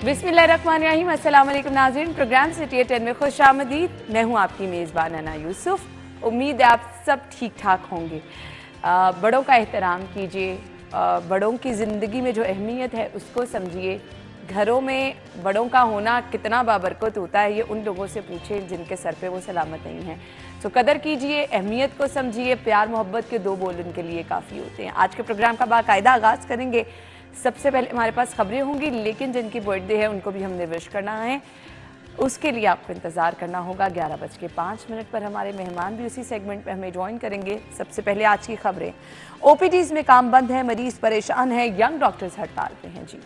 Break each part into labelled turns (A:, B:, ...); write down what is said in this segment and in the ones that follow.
A: बिस्मिल्लाहिर्रहमानिर्रहीम, अस्सलाम वालेकुम नाज़रीन। प्रोग्राम सिटी 10 में खुश आमदीद। मैं हूँ आपकी मेज़बान अना यूसुफ। उम्मीद है आप सब ठीक ठाक होंगे। बड़ों का एहतराम कीजिए, बड़ों की ज़िंदगी में जो अहमियत है उसको समझिए। घरों में बड़ों का होना कितना बाबरकत होता है ये उन लोगों से पूछें जिनके सर पे वो सलामत नहीं है। तो कदर कीजिए, अहमियत को समझिए। प्यार मोहब्बत के दो बोल उनके लिए काफ़ी होते हैं। आज के प्रोग्राम का बाकायदा आगाज़ करेंगे। सबसे पहले हमारे पास खबरें होंगी, लेकिन जिनकी बर्थडे है उनको भी हमने विश करना है। उसके लिए आपको इंतज़ार करना होगा। 11:05 पर हमारे मेहमान भी उसी सेगमेंट में हमें ज्वाइन करेंगे। सबसे पहले आज की खबरें। ओपीडीज़ में काम बंद है, मरीज परेशान है, यंग डॉक्टर्स हड़ताल पे हैं। जी,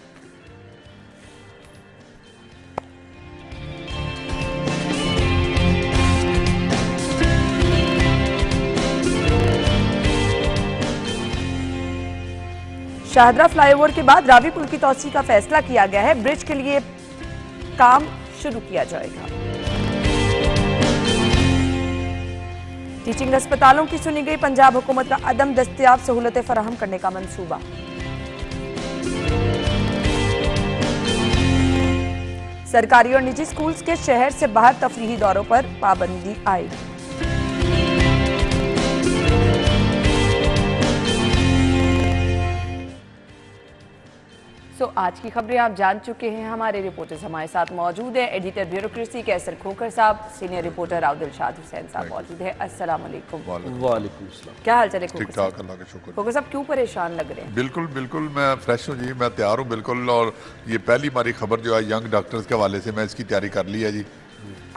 A: शाहदरा फ्लाईओवर के बाद रावी पुल की तोसी का फैसला किया गया है। ब्रिज के लिए काम शुरू किया जाएगा। टीचिंग अस्पतालों की सुनी गई पंजाब हुकूमत का अदम दस्तयाब सहूलतें फराहम करने का मंसूबा। सरकारी और निजी स्कूल्स के शहर से बाहर तफरीही दौरों पर पाबंदी आएगी। आज की खबरें आप जान चुके हैं। हमारे रिपोर्टर्स हमारे साथ मौजूद हैं। एडिटर ब्यूरोक्रेसी कैसर खोकर साहब, सीनियर रिपोर्टर आदिल शाद हुसैन साहब मौजूद है। अस्सलाम वालेकुम।
B: वालेकुम सलाम।
A: क्या हाल चाल है खोकर
B: ठीक ठाक, अल्लाह का शुक्र।
A: खोकर साहब क्यों परेशान लग रहे हैं?
B: बिल्कुल बिल्कुल, मैं फ्रेश हूँ जी, मैं तैयार हूँ बिल्कुल। और ये पहली हमारी खबर जो है यंग डॉक्टर्स के हवाले से, मैं इसकी तैयारी कर ली है जी।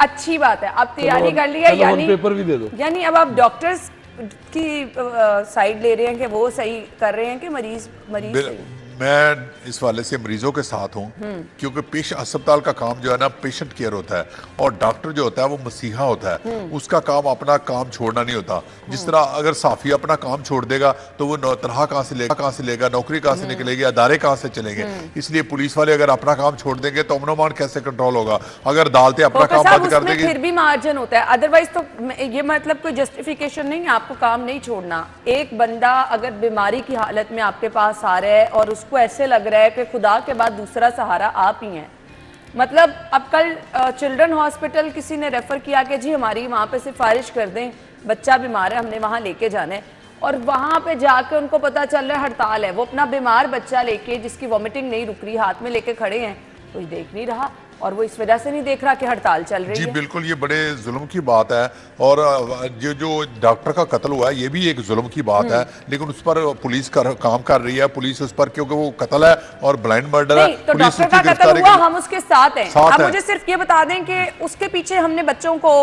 A: अच्छी बात है, आप तैयारी कर ली है। यानी
C: पेपर भी दे दो।
A: यानी अब आप डॉक्टर्स की साइड ले रहे हैं कि वो सही कर रहे हैं कि मरीज
B: मैं इस वाले से मरीजों के साथ हूँ, क्योंकि अस्पताल का काम जो है ना पेशेंट केयर होता है, और डॉक्टर जो होता है वो मसीहा होता है। उसका काम अपना काम छोड़ना नहीं होता। जिस तरह अगर साफी अपना काम छोड़ देगा तो वो तनख्वाह कहाँ से लेगा, नौकरी कहाँ से निकलेगी, अदारे कहाँ से चलेंगे। इसलिए पुलिस वाले अगर अपना काम छोड़ देंगे तो अमन अमान कैसे कंट्रोल होगा। अगर अदालतें अपना काम बंद कर देंगी,
A: फिर भी मार्जिन होता है। अदरवाइज तो ये मतलब कोई जस्टिफिकेशन नहीं है आपको काम नहीं छोड़ना। एक बंदा अगर बीमारी की हालत में आपके पास आ रहा है और उसको ऐसे लग रहा है कि खुदा के बाद दूसरा सहारा आप ही हैं, मतलब अब कल चिल्ड्रन हॉस्पिटल किसी ने रेफर किया कि जी हमारी वहाँ पे सिफारिश कर दें, बच्चा बीमार है, हमने वहाँ लेके जाना है, और वहाँ पे जाके उनको पता चल रहा है हड़ताल है। वो अपना बीमार बच्चा लेके, जिसकी वॉमिटिंग नहीं रुक रही, हाथ में लेके खड़े हैं, कोई देख नहीं रहा, और वो इस वजह से नहीं देख रहा कि हड़ताल चल रही है।
B: जी बिल्कुल, ये बड़े जुल्म की बात है। और जो डॉक्टर का कत्ल हुआ है ये भी एक जुल्म की बात है, लेकिन उस पर पुलिस काम कर रही है। पुलिस उस पर, क्योंकि वो कत्ल है और ब्लाइंड मर्डर है,
A: तो डॉक्टर का कत्ल हुआ, हम उसके साथ हैं। आप मुझे सिर्फ ये बता दें कि उसके पीछे हमने बच्चों को,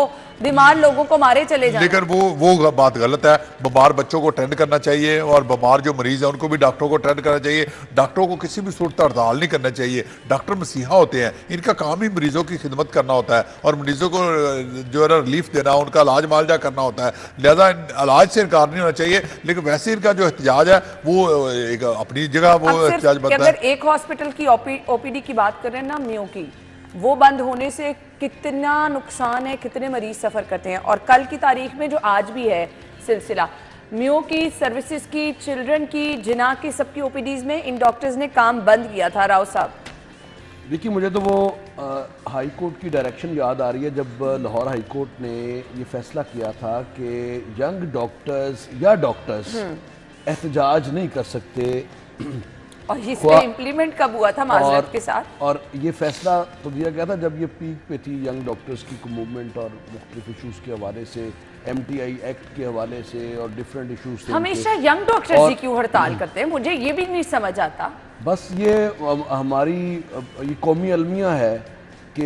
A: बीमार लोगों को मारे चले जाए।
B: लेकिन वो बात गलत है। बीमार बच्चों को अटेंड करना चाहिए, और बीमार जो मरीज है उनको भी डॉक्टरों को अटेंड करना चाहिए। डॉक्टरों को किसी भी सूरत हड़ताल नहीं करना चाहिए। डॉक्टर मसीहा होते हैं, इनका काम ही मरीजों की खिदमत करना होता है, और मरीजों को जो है रिलीफ देना, उनका इलाज मालजा करना होता है। लिहाजा इलाज से इनकार नहीं होना चाहिए। लेकिन वैसे इनका जो एहतजाज है वो एक अपनी जगह वो एहतजाज बनता है।
A: एक हॉस्पिटल की ओपीडी की बात कर रहे हैं ना, मियों की, वो बंद होने से कितना नुकसान है, कितने मरीज सफ़र करते हैं। और कल की तारीख में जो आज भी है सिलसिला मियो की, सर्विसेज की, चिल्ड्रन की, जिना की, सबकी ओपीडीज में इन डॉक्टर्स ने काम बंद किया था। राव साहब
C: देखिए, मुझे तो वो हाई कोर्ट की डायरेक्शन याद आ रही है, जब लाहौर हाई कोर्ट ने ये फैसला किया था कि यंग डॉक्टर्स या डॉक्टर्स एहतजाज नहीं कर सकते।
A: और इसका इम्प्लीमेंट कब हुआ था माजरत के साथ? और
C: ये फैसला तो दिया गया था जब ये पीक पे थी यंग डॉक्टर्स की मूवमेंट, और मुख्तलिफ इशूज़ के हवाले से, MTI एक्ट के हवाले से, और डिफरेंट इशूज़ थे।
A: हमेशा यंग डॉक्टर्स ही क्यों हड़ताल करते हैं, मुझे ये भी नहीं समझ आता।
C: बस ये हमारी ये कौमी अलमिया है कि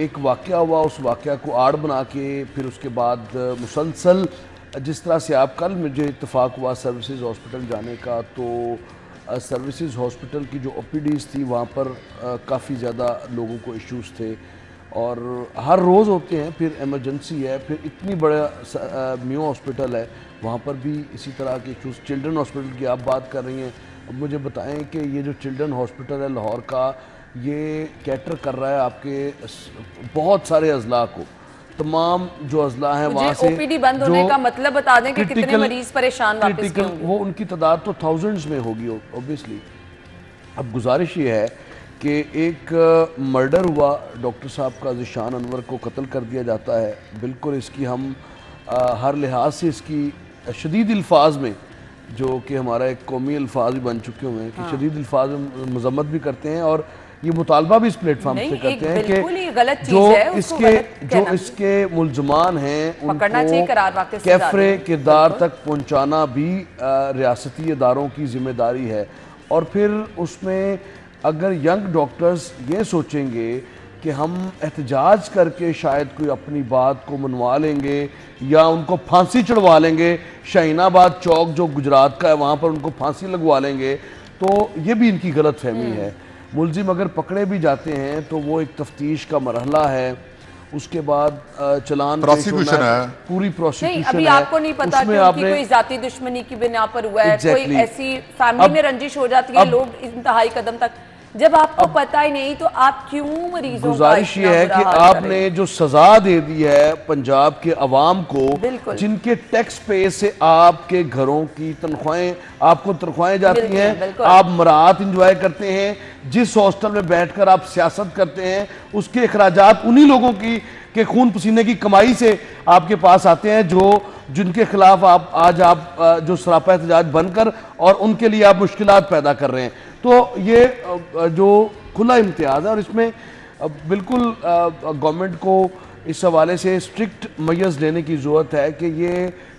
C: एक वाक़या हुआ, उस वाक़या को आड़ बना के फिर उसके बाद मुसलसल, जिस तरह से आप कल मुझे इत्तेफाक हुआ सर्विसेज हॉस्पिटल जाने का, तो सर्विसेज हॉस्पिटल की जो ओपीडीज़ थी वहाँ पर काफ़ी ज़्यादा लोगों को इश्यूज़ थे, और हर रोज़ होते हैं। फिर एमरजेंसी है, फिर इतनी बड़ा मियो हॉस्पिटल है, वहाँ पर भी इसी तरह के इशूज़। चिल्ड्रन हॉस्पिटल की आप बात कर रही हैं, अब मुझे बताएं कि ये जो चिल्ड्रन हॉस्पिटल है लाहौर का, ये कैटर कर रहा है आपके बहुत सारे अजला को। तमाम जो अजला हैं वहाँ से
A: ओपीडी बंद होने का मतलब बता दें कि कितने मरीज परेशान वापस होंगे।
C: वो उनकी तादाद तो थाउजेंड्स में होगी ऑब्वियसली। अब गुजारिश ये है कि एक मर्डर हुआ, डॉक्टर साहब का ज़िशान अनवर को कत्ल कर दिया जाता है। बिल्कुल इसकी हम हर लिहाज से इसकी शदीद अल्फाज में, जो कि हमारा एक कौमी अल्फाज भी बन चुके हुए हैं कि शदीद अल्फाज में मजम्मत भी करते हैं और ये मुतालबा भी इस प्लेटफॉर्म से करते हैं कि जो इसके मुलजमान हैं उनको कैफरे किरदार तक पहुंचाना भी रियासती इदारों की जिम्मेदारी है। और फिर उसमें अगर यंग डॉक्टर्स ये सोचेंगे कि हम एहतजाज करके शायद कोई अपनी बात को मनवा लेंगे या उनको फांसी चढ़वा लेंगे, शाहीनाबाद चौक जो गुजरात का है वहाँ पर उनको फांसी लगवा लेंगे, तो ये भी इनकी गलत फहमी है। मुलजिम अगर पकड़े भी जाते हैं तो वो एक तफ्तीश का मरहला है, उसके बाद चलान
B: प्रोसिक्यूशन है,
C: पूरी प्रोसिक्यूशन
A: अभी आपको नहीं पता कि उनकी कोई जाती दुश्मनी की बिना पर हुआ है, कोई ऐसी फैमिली में रंजिश हो जाती है, लोग इंतहाई कदम तक, जब आपको पता ही नहीं तो आप क्यों मरीजों
C: गुजारिश ये है कि आपने जो सजा दे दी है पंजाब के अवाम को, जिनके टैक्स पे से आपके घरों की तनख्वाहें आपको तनख्वाहें जाती हैं, आप मरात इंजॉय करते हैं, जिस हॉस्टल में बैठकर आप सियासत करते हैं उसके अखराजात उन्हीं लोगों की के खून पसीने की कमाई से आपके पास आते हैं, जिनके खिलाफ आप जो सरापा एहतजाज बनकर और उनके लिए आप मुश्किलात पैदा कर रहे हैं। तो ये जो खुला इम्तियाज़ है और इसमें बिल्कुल गवर्नमेंट को इस हवाले से स्ट्रिक्ट मेजर्स लेने की ज़रूरत है कि ये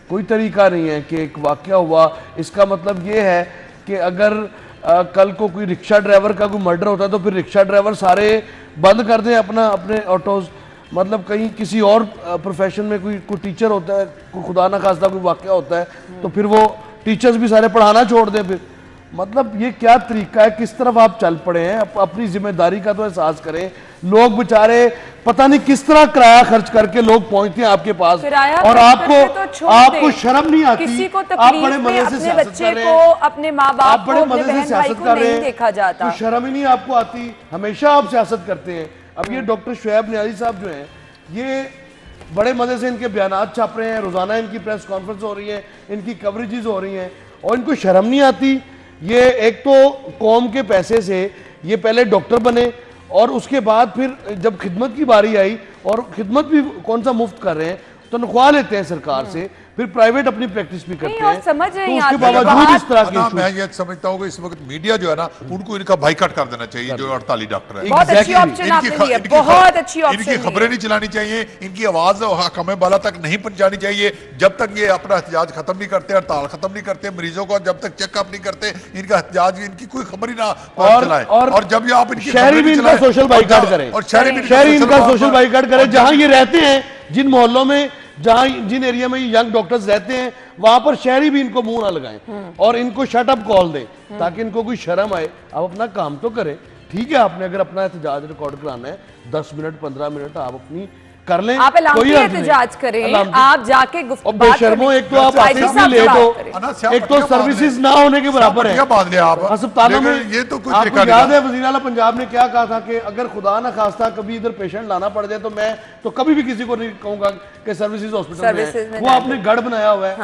C: कोई तरीका नहीं है कि एक वाक़या हुआ इसका मतलब ये है कि अगर कल को कोई रिक्शा ड्राइवर का कोई मर्डर होता है तो फिर रिक्शा ड्राइवर सारे बंद कर दें अपने ऑटोज़। मतलब कहीं किसी और प्रोफेशन में कोई टीचर होता है, कोई खुदा ना खास्ता कोई वाक़या होता है तो फिर वो टीचर्स भी सारे पढ़ाना छोड़ दें। फिर मतलब ये क्या तरीका है, किस तरफ आप चल पड़े हैं? अपनी जिम्मेदारी का तो एहसास करें। लोग बेचारे पता नहीं किस तरह किराया खर्च करके लोग पहुंचते हैं आपके पास और आपको शर्म नहीं आती।
A: किसी को
C: आप बड़े मजे से सियासत कर रहे हैं,
A: अपने माँ बाप
C: बड़े मजे से सियासत कर रहे हैं,
A: देखा जाता,
C: तो शर्म ही नहीं आपको आती। हमेशा आप सियासत करते हैं। अब ये डॉक्टर शुएब नियाज़ी साहब जो हैं ये बड़े मजे से इनके बयानात छाप रहे हैं, रोजाना इनकी प्रेस कॉन्फ्रेंस हो रही है, इनकी कवरेजेस हो रही हैं और इनको शर्म नहीं आती। ये एक तो कौम के पैसे से ये पहले डॉक्टर बने और उसके बाद फिर जब खिदमत की बारी आई, और खिदमत भी कौन सा मुफ्त कर रहे हैं, तनख्वाह लेते हैं सरकार से, फिर प्राइवेट अपनी प्रैक्टिस भी करते हैं,
A: समझ रहे हैं।
C: उसके बावजूद इस तरह की
B: मैं ये समझता हूँ कि इस वक्त मीडिया जो है ना उनको इनका बाइकआउट कर देना चाहिए, जो 48 डॉक्टर है।
A: बहुत अच्छी ऑप्शन आपने लिया, बहुत अच्छी ऑप्शन।
B: इनकी खबरें नहीं चलानी चाहिए, इनकी आवाज हकमे बाला तक नहीं पहुंचानी चाहिए जब तक ये अपना एहतजाज खत्म नहीं करते, हड़ताल खत्म नहीं करते, मरीजों को जब तब चेकअप नहीं करते, इनका एहतजाज इनकी कोई खबर ही ना चलाएं। और जब ये आप इनकी
C: शहरी भी इनका सोशल बाइकाट करें, और शहरी इनका सोशल बाइकाट करें। जहां ये रहते हैं, जिन मोहल्लों में, जिन एरिया में यंग डॉक्टर्स रहते हैं, वहां पर शहरी भी इनको मुंह ना लगाएं और इनको शट अप कॉल दें ताकि इनको कोई शर्म आए। आप अपना काम तो करें। ठीक है, आपने अगर अपना एहतजाज रिकॉर्ड कराना है 10 मिनट 15 मिनट आप अपनी कर लें,
A: आप कोई एहतजाज करें, आप जाके
C: बेशर्मो, एक तो आप आते ही लेट हो, एक तो सर्विसेज ना होने के बराबर है अस्पतालों में।
B: ये तो कुछ
C: आपको याद है वज़ीर आला पंजाब ने क्या कहा था कि अगर खुदा ना खास्ता कभी इधर पेशेंट लाना पड़ जाए तो मैं तो कभी भी किसी को नहीं कहूंगा कि सर्विसेज हॉस्पिटल में, वो आपने गढ़ बनाया हुआ है।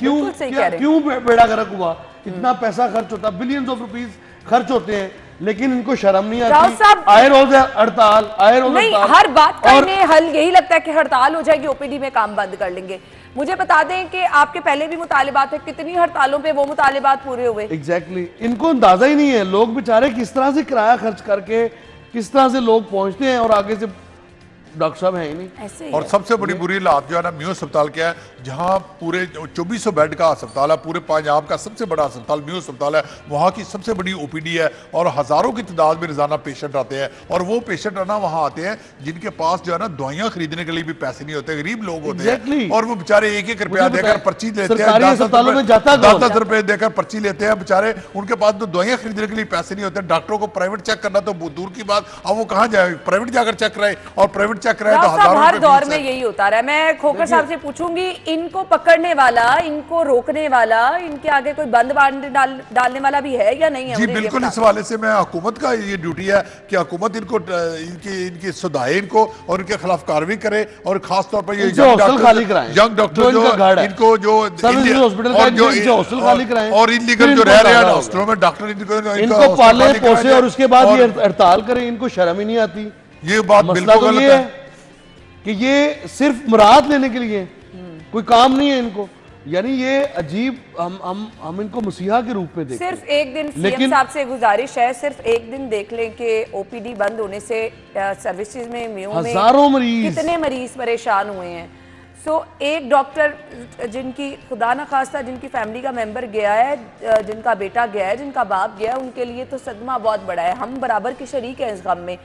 C: क्यों बेड़ा गर्क हुआ? इतना पैसा खर्च होता, बिलियंस ऑफ रुपीज खर्च होते हैं, लेकिन इनको शर्म नहीं आती। आए रोज हड़ताल, आए रोज
A: नहीं, हर बात का इन्हें हल यही लगता है कि हड़ताल हो जाएगी, ओपीडी में काम बंद कर लेंगे। मुझे बता दें कि आपके पहले भी मुतालिबात है, कितनी हड़तालों पे वो मुतालिबात पूरे हुए?
C: एग्जैक्टली, इनको अंदाजा ही नहीं है। लोग बेचारे किस तरह से किराया खर्च करके किस तरह से लोग पहुंचते हैं और आगे से डॉक्टर साहब है ही नहीं।
A: ऐसे
B: और सबसे बड़ी बुरी हालत जो है ना म्यू अस्पताल क्या है, जहां पूरे 2400 बेड का अस्पताल है, पूरे पंजाब का सबसे बड़ा अस्पताल म्यू अस्पताल है, वहां की सबसे बड़ी ओपीडी है और हजारों की तादाद में रोजाना पेशेंट आते हैं। और वो पेशेंट ना वहां आते हैं जिनके पास जो है ना दवाइयां खरीदने के लिए भी पैसे नहीं होते, गरीब लोग होते हैं और वो बेचारे 1-1 रुपया देकर पर्ची लेते हैं, 10-10 रुपए देकर पर्ची लेते हैं बेचारे। उनके पास तो दवाइयां खरीदने के लिए पैसे नहीं होते। डॉक्टरों को प्राइवेट चेक करना तो दूर की बात, अब वो कहाँ जाए, प्राइवेट जाकर चेक कराए और प्राइवेट चेक कराए तो हजारों
A: हर
B: रुपए
A: दौर
B: फीस
A: में
B: है।
A: यही होता रहा है। मैं खोकर साहब से पूछूंगी, इनको पकड़ने वाला, इनको रोकने वाला, इनके आगे कोई बंद बांध डालने वाला भी है या नहीं है?
B: जी
A: मुझे ये
B: बिल्कुल,
A: बता
B: इस हवाले से मैं हुकूमत का ये ड्यूटी है कि हुकूमत इनको इनकी सुधारे इनको और इनके खिलाफ कार्रवाई करे, और खास तौर पर ये
C: हॉस्टल खाली कराएं,
B: यंग डॉक्टर जो
C: इनको जो हॉस्टल खाली कराएं
B: और इलीगल जो रह रहे हैं हॉस्टलों में डॉक्टर
C: इनको पाले पोसे और उसके बाद ये हड़ताल करें। इनको शर्म ही नहीं आती।
B: ये बात बिल्कुल गलत है
C: कि ये सिर्फ मुराद लेने के लिए कोई काम नहीं है इनको। यानी ये अजीब, हम इनको मसीहा के रूप में देखते हैं।
A: सिर्फ एक दिन सीएम साहब से गुजारिश है, सिर्फ एक दिन देख लें कि ओपीडी बंद होने से सर्विसेज में म्यू में
C: हजारों मरीज,
A: कितने मरीज परेशान हुए हैं। सो एक डॉक्टर जिनकी खुदा न खास्ता जिनकी फैमिली का मेंबर गया है, जिनका बेटा गया है, जिनका बाप गया है, उनके लिए तो सदमा बहुत बड़ा है। हम बराबर के शरीक हैं इस गम में।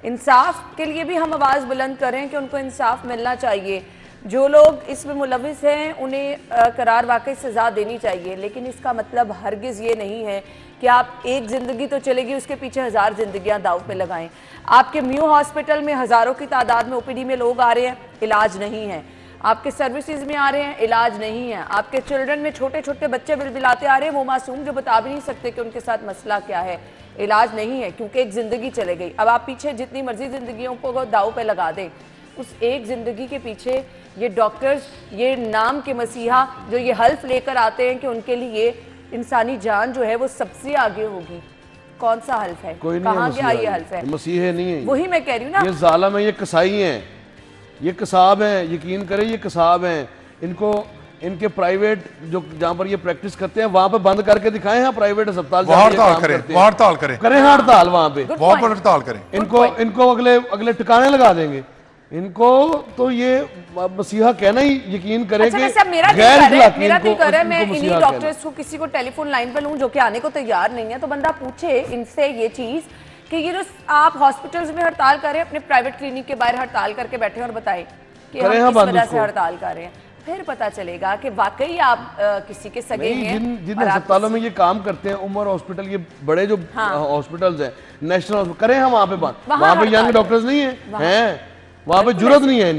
A: इंसाफ के लिए भी हम आवाज़ बुलंद करें कि उनको इंसाफ मिलना चाहिए। जो लोग इसमें मुलविस हैं उन्हें करार वाकई सज़ा देनी चाहिए, लेकिन इसका मतलब हरगिज़ ये नहीं है कि आप एक ज़िंदगी तो चलेगी, उसके पीछे हज़ार ज़िंदगियां दाव पे लगाएं। आपके म्यू हॉस्पिटल में हज़ारों की तादाद में ओपीडी में लोग आ रहे हैं, इलाज नहीं है। आपके सर्विसेज में आ रहे हैं, इलाज नहीं है। आपके चिल्ड्रन में छोटे छोटे बच्चे बिलबिलाते आ रहे हैं, वो मासूम जो बता भी नहीं सकते कि उनके साथ मसला क्या है, इलाज नहीं है क्योंकि एक ज़िंदगी चले गई। अब आप पीछे जितनी मर्जी ज़िंदगियों को दाव पे लगा दें, उस एक ज़िंदगी के पीछे ये डॉक्टर्स, ये नाम के मसीहा जो ये हल्फ लेकर आते हैं कि उनके लिए इंसानी जान जो है वो सबसे आगे होगी, कौन सा हल्फ है? कहाँ गया ये हल्फ है?
C: मसीहे नहीं है।
A: वही मैं कह रही हूँ ना,
C: ये जालिम है, ये कसाई हैं, ये कसाब हैं। यकीन करें ये कसाब हैं। इनको इनके प्राइवेट जो जहाँ पर ये प्रैक्टिस करते हैं वहां पे बंद करके दिखाएं। हाँ, प्राइवेट अस्पताल
B: हड़ताल करें, हड़ताल करें,
C: करें हड़ताल वहां पे,
B: वहां पर हड़ताल करें।
C: इनको अगले ठिकाने लगा देंगे इनको। तो ये मसीहा कहना ही, यकीन करें कि
A: मेरा दिल कर रहा है मैं इन्हीं डॉक्टर्स को किसी को टेलीफोन लाइन पर लूं जो कि आने को तैयार नहीं है, तो बंदा पूछे इनसे ये चीज कि ये जो आप हॉस्पिटल्स में हड़ताल करें, अपने प्राइवेट क्लिनिक के बाहर हड़ताल करके बैठे और बताएं कि हम किस वजह से हड़ताल कर रहे हैं, फिर पता चलेगा कि वाकई आप किसी के सगे हैं।
C: जिन अस्पतालों में ये काम करते हैं, उमर हॉस्पिटल, ये बड़े जो हॉस्पिटल्स हैं, नेशनल, करें हम वहाँ पे बात, वहाँ पे यंग डॉक्टर्स नहीं है, वहाँ पे जुर्रत नहीं है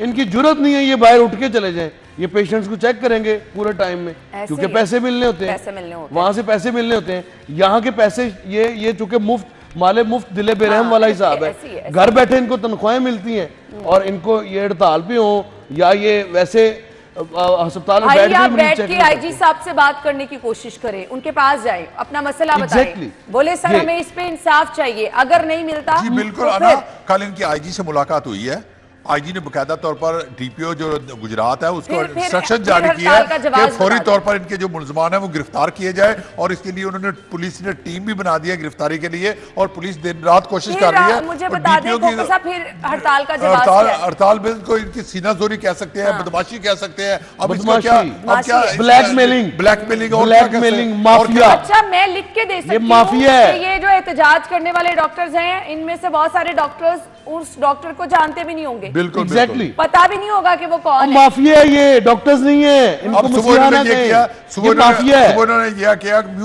C: इनकी जुर्रत नहीं है। ये बाहर उठ के चले जाएं, ये पेशेंट्स को चेक करेंगे पूरे टाइम में, क्योंकि पैसे मिलने होते हैं, वहां से पैसे मिलने होते हैं। यहाँ के पैसे ये चूंकि मुफ्त माले मुफ्त दिले बेरहम वाला हिसाब है। घर बैठे इनको तनख्वाहें मिलती हैं और इनको ये हड़ताल पे हो या ये वैसे अस्पताल में
A: बैठ के आईजी साहब से बात करने की कोशिश करें, उनके पास जाए, अपना मसला बताएं, बोले सर हमें इस पे इंसाफ चाहिए। अगर नहीं मिलता
B: जी बिल्कुल, कल इनकी आईजी से मुलाकात हुई है। आईजी ने बकायदा तौर पर डीपीओ जो गुजरात है उसको इंस्ट्रक्शन जारी किया है कि फौरी तौर पर इनके जो मुलजमान है वो गिरफ्तार किए जाए, और इसके लिए उन्होंने पुलिस ने टीम भी बना दी है गिरफ्तारी के लिए, और पुलिस दिन रात कोशिश कर रही है।
A: मुझे बता दें फिर हड़ताल का जवाब,
B: हड़ताल बिल को इनकी सीनाजोरी कह सकते हैं, बदमाशी कह सकते हैं। अब इसका क्या ब्लैकमेलिंग
C: और माफिया।
A: अच्छा मैं लिख के दे सकती हूं,
C: माफिया है।
A: ये जो एहतजाज करने वाले डॉक्टर्स हैं, इनमें से बहुत सारे डॉक्टर्स उस डॉक्टर को जानते भी नहीं होंगे,
B: बिल्कुल
C: एग्जैक्टली
A: पता भी नहीं होगा कि वो कौन है।
C: माफिया है, ये डॉक्टर्स नहीं है। इनको मसीहा ना कहें, ये माफिया है।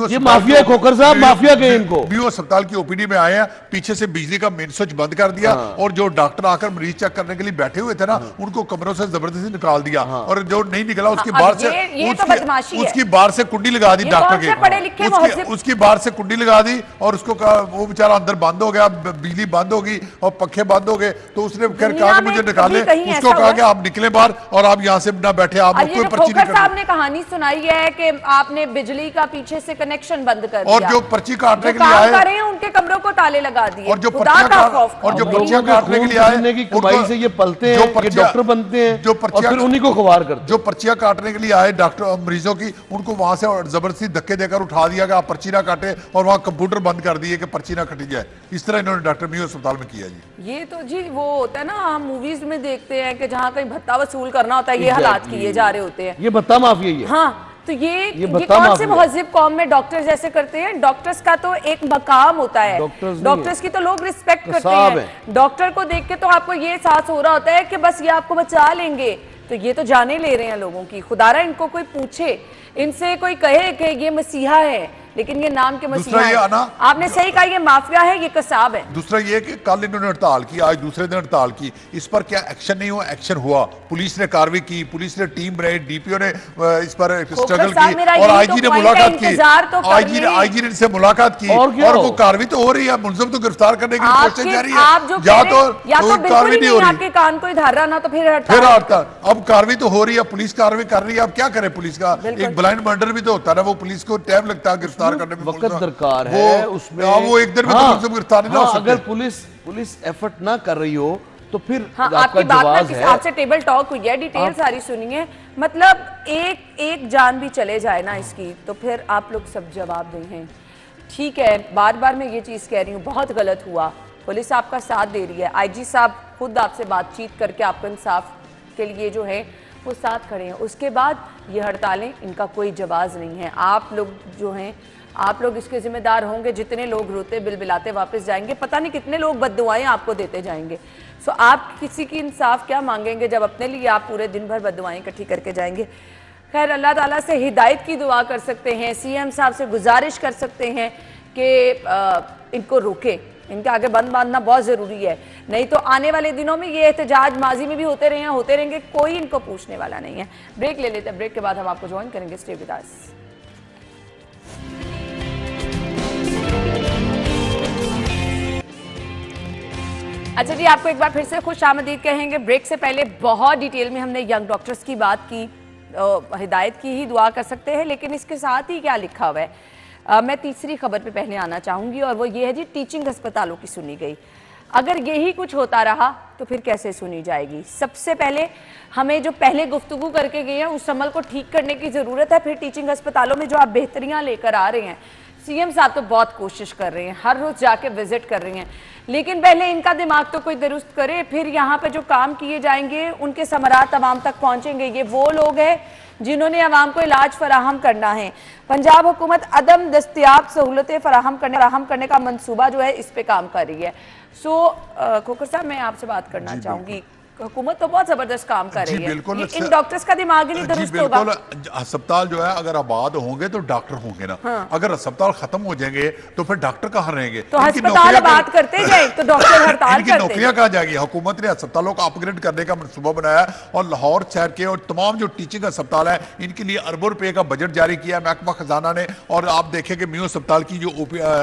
C: ये माफिया है, खोखर साहब माफिया कहें इनको।
B: म्यू अस्पताल की ओपीडी में आए हैं, पीछे से बिजली का मेन स्विच बंद कर दिया, और जो डॉक्टर आकर मरीज चेक करने के लिए बैठे हुए थे ना, उनको कमरों से जबरदस्ती निकाल दिया, और जो नहीं निकला उसकी बाहर से उसकी बाहर से कुंडी लगा दी डॉक्टर के, उसकी बाहर से कुंडी लगा दी, और उसको कहा वो बेचारा अंदर बंद हो गया, बिजली बंद होगी और पखे बंद हो गए, तो उसने फिर कहा मुझे निकाले, उसको कहा कि आप निकले बाहर और आप यहाँ से ना बैठे, आप कोई पर्ची नहीं
A: साहब ने कहानी सुनाई है कि आपने बिजली का पीछे से कनेक्शन बंद कर दिया,
B: और जो पर्ची काटने के लिए आए
A: उनके कमरों को ताले लगा दिए,
B: और जो पर्चियां काटने के लिए आए
C: की कमाई से ये पलते हैं, ये डॉक्टर बनते हैं, जो पर्चियां फिर उन्हीं को खबर करते,
B: जो पर्चियां काटने के लिए आए डॉक्टर मरीजों की, उनको वहां से जबरदस्ती धक्के देकर उठा दिया कि आप पर्ची ना काटे, और वहां कंप्यूटर बंद कर दिए कि पर्ची ना कटी जाए। इस तरह इन्होंने डॉक्टर म्यू अस्पताल में किया जी।
A: ये तो जी वो होता है ना, हम मूवीज में देखते हैं कि जहाँ कहीं भत्ता वसूल करना होता है, ये हालात किए जा रहे होते हैं।
C: ये भत्ता माफिया ही है।
A: हाँ, तो ये कौन से महजिब कौम में डॉक्टर्स ऐसे करते हैं? डॉक्टर्स का तो एक मकाम होता है, डॉक्टर्स की तो लोग रिस्पेक्ट करते हैं। डॉक्टर को देख के तो आपको ये एहसास हो रहा होता है कि बस ये आपको बचा लेंगे, तो ये तो जाने ले रहे हैं लोगों की। खुदारा इनको कोई पूछे, इनसे कोई कहे कि ये मसीहा है, लेकिन ये नाम के
B: दूसरा
A: मसीहा
B: ये
A: हैं।
B: आना,
A: आपने सही कहा, ये माफिया है, ये कसाब है।
B: दूसरा ये कि कल इन्होंने हड़ताल की, आज दूसरे दिन हड़ताल की, इस पर क्या एक्शन नहीं हुआ? एक्शन हुआ, पुलिस ने कार्रवाई की, पुलिस ने टीम बनाई, डीपीओ ने इस पर स्ट्रगल की और आईजी ने मुलाकात की, आईजी ने इनसे मुलाकात की और वो कार्रवाई तो हो रही है, मुलजिम तो गिरफ्तार करने की कोशिश जारी है।
A: या तो कार्रवाई नहीं हो रही, आपके कान को धारा ना तो फिर
B: हड़ताल। अब कार्रवाई तो हो रही है, पुलिस कार्रवाई कर रही है, अब क्या करे पुलिस का? एक ब्लाइंड मर्डर भी तो होता है ना, वो पुलिस को टाइम लगता है गिरफ्तार करने में,
C: वक्त दरकार है उसमें।
B: वो एक दिन में तो मुलजिम गिरफ्तार नहीं हो सकते।
C: अगर पुलिस एफर्ट ना कर रही हो तो फिर
A: आपकी बात में आपसे टेबल टॉक हुई है, डिटेल सारी सुनी है। मतलब एक जान भी चले जाए ना इसकी, तो फिर आप लोग सब जवाब दें हैं। ठीक है, बार बार मैं ये चीज़ कह रही हूँ, बहुत गलत हुआ, पुलिस आपका साथ दे रही है, आईजी साहब खुद आपसे बातचीत करके आपको इंसाफ के लिए जो है वो साथ खड़े हैं। उसके बाद ये हड़तालें, इनका कोई जवाब नहीं है। आप लोग जो हैं, आप लोग इसके जिम्मेदार होंगे। जितने लोग रोते बिलबिलाते वापस जाएंगे, पता नहीं कितने लोग बद्दुआएं आपको देते जाएंगे। सो आप किसी की इंसाफ क्या मांगेंगे जब अपने लिए आप पूरे दिन भर बद्दुआएं इकट्ठी करके जाएंगे। खैर, अल्लाह ताला से हिदायत की दुआ कर सकते हैं, सीएम साहब से गुजारिश कर सकते हैं कि इनको रोके, इनके आगे बंद बांधना बहुत ज़रूरी है। नहीं तो आने वाले दिनों में ये एहतजाज माजी में भी होते रहेंगे, कोई इनको पूछने वाला नहीं है। ब्रेक ले लेते हैं, ब्रेक के बाद हम आपको ज्वाइन करेंगे। Stay with us. अच्छा जी, आपको एक बार फिर से खुश आमदीद कहेंगे। ब्रेक से पहले बहुत डिटेल में हमने यंग डॉक्टर्स की बात की, हिदायत की ही दुआ कर सकते हैं, लेकिन इसके साथ ही क्या लिखा हुआ है। मैं तीसरी खबर पे पहले आना चाहूँगी और वो ये है जी, टीचिंग अस्पतालों की सुनी गई। अगर यही कुछ होता रहा तो फिर कैसे सुनी जाएगी? सबसे पहले हमें जो पहले गुफ्तगू करके गए हैं उस अमल को ठीक करने की ज़रूरत है। फिर टीचिंग अस्पतालों में जो आप बेहतरियाँ लेकर आ रहे हैं, सीएम साहब तो बहुत कोशिश कर रहे हैं, हर रोज़ जाके विजिट कर रहे हैं, लेकिन पहले इनका दिमाग तो कोई दुरुस्त करे, फिर यहाँ पे जो काम किए जाएंगे उनके समरात आवाम तक पहुँचेंगे। ये वो लोग हैं जिन्होंने आवाम को इलाज फराहम करना है। पंजाब हुकूमत अदम दस्तियाब सहूलतें फराहम करने का मंसूबा जो है इस पे काम कर रही है। खोखर साहब, मैं आपसे बात करना चाहूँगी, हुकूमत तो बहुत जबरदस्त काम कर रही है, इन डॉक्टर्स का दिमाग ही नहीं दुरुस्त होगा।
B: अस्पताल जो है अगर आबाद होंगे तो डॉक्टर होंगे ना। हाँ। अगर अस्पताल खत्म हो जाएंगे तो फिर डॉक्टर कहाँ रहेंगे?
A: तो अस्पताल आबाद करते जाए तो डॉक्टर हड़ताल करते।
B: नौकरियां कहाँ जाएगी? हुकूमत ने अस्पतालों को अपग्रेड करने का मनसूबा बनाया और लाहौर शहर के और तमाम जो टीचिंग अस्पताल है इनके लिए अरबों रुपए का बजट जारी किया महकमा खजाना ने। और आप देखें कि म्यू अस्पताल की जो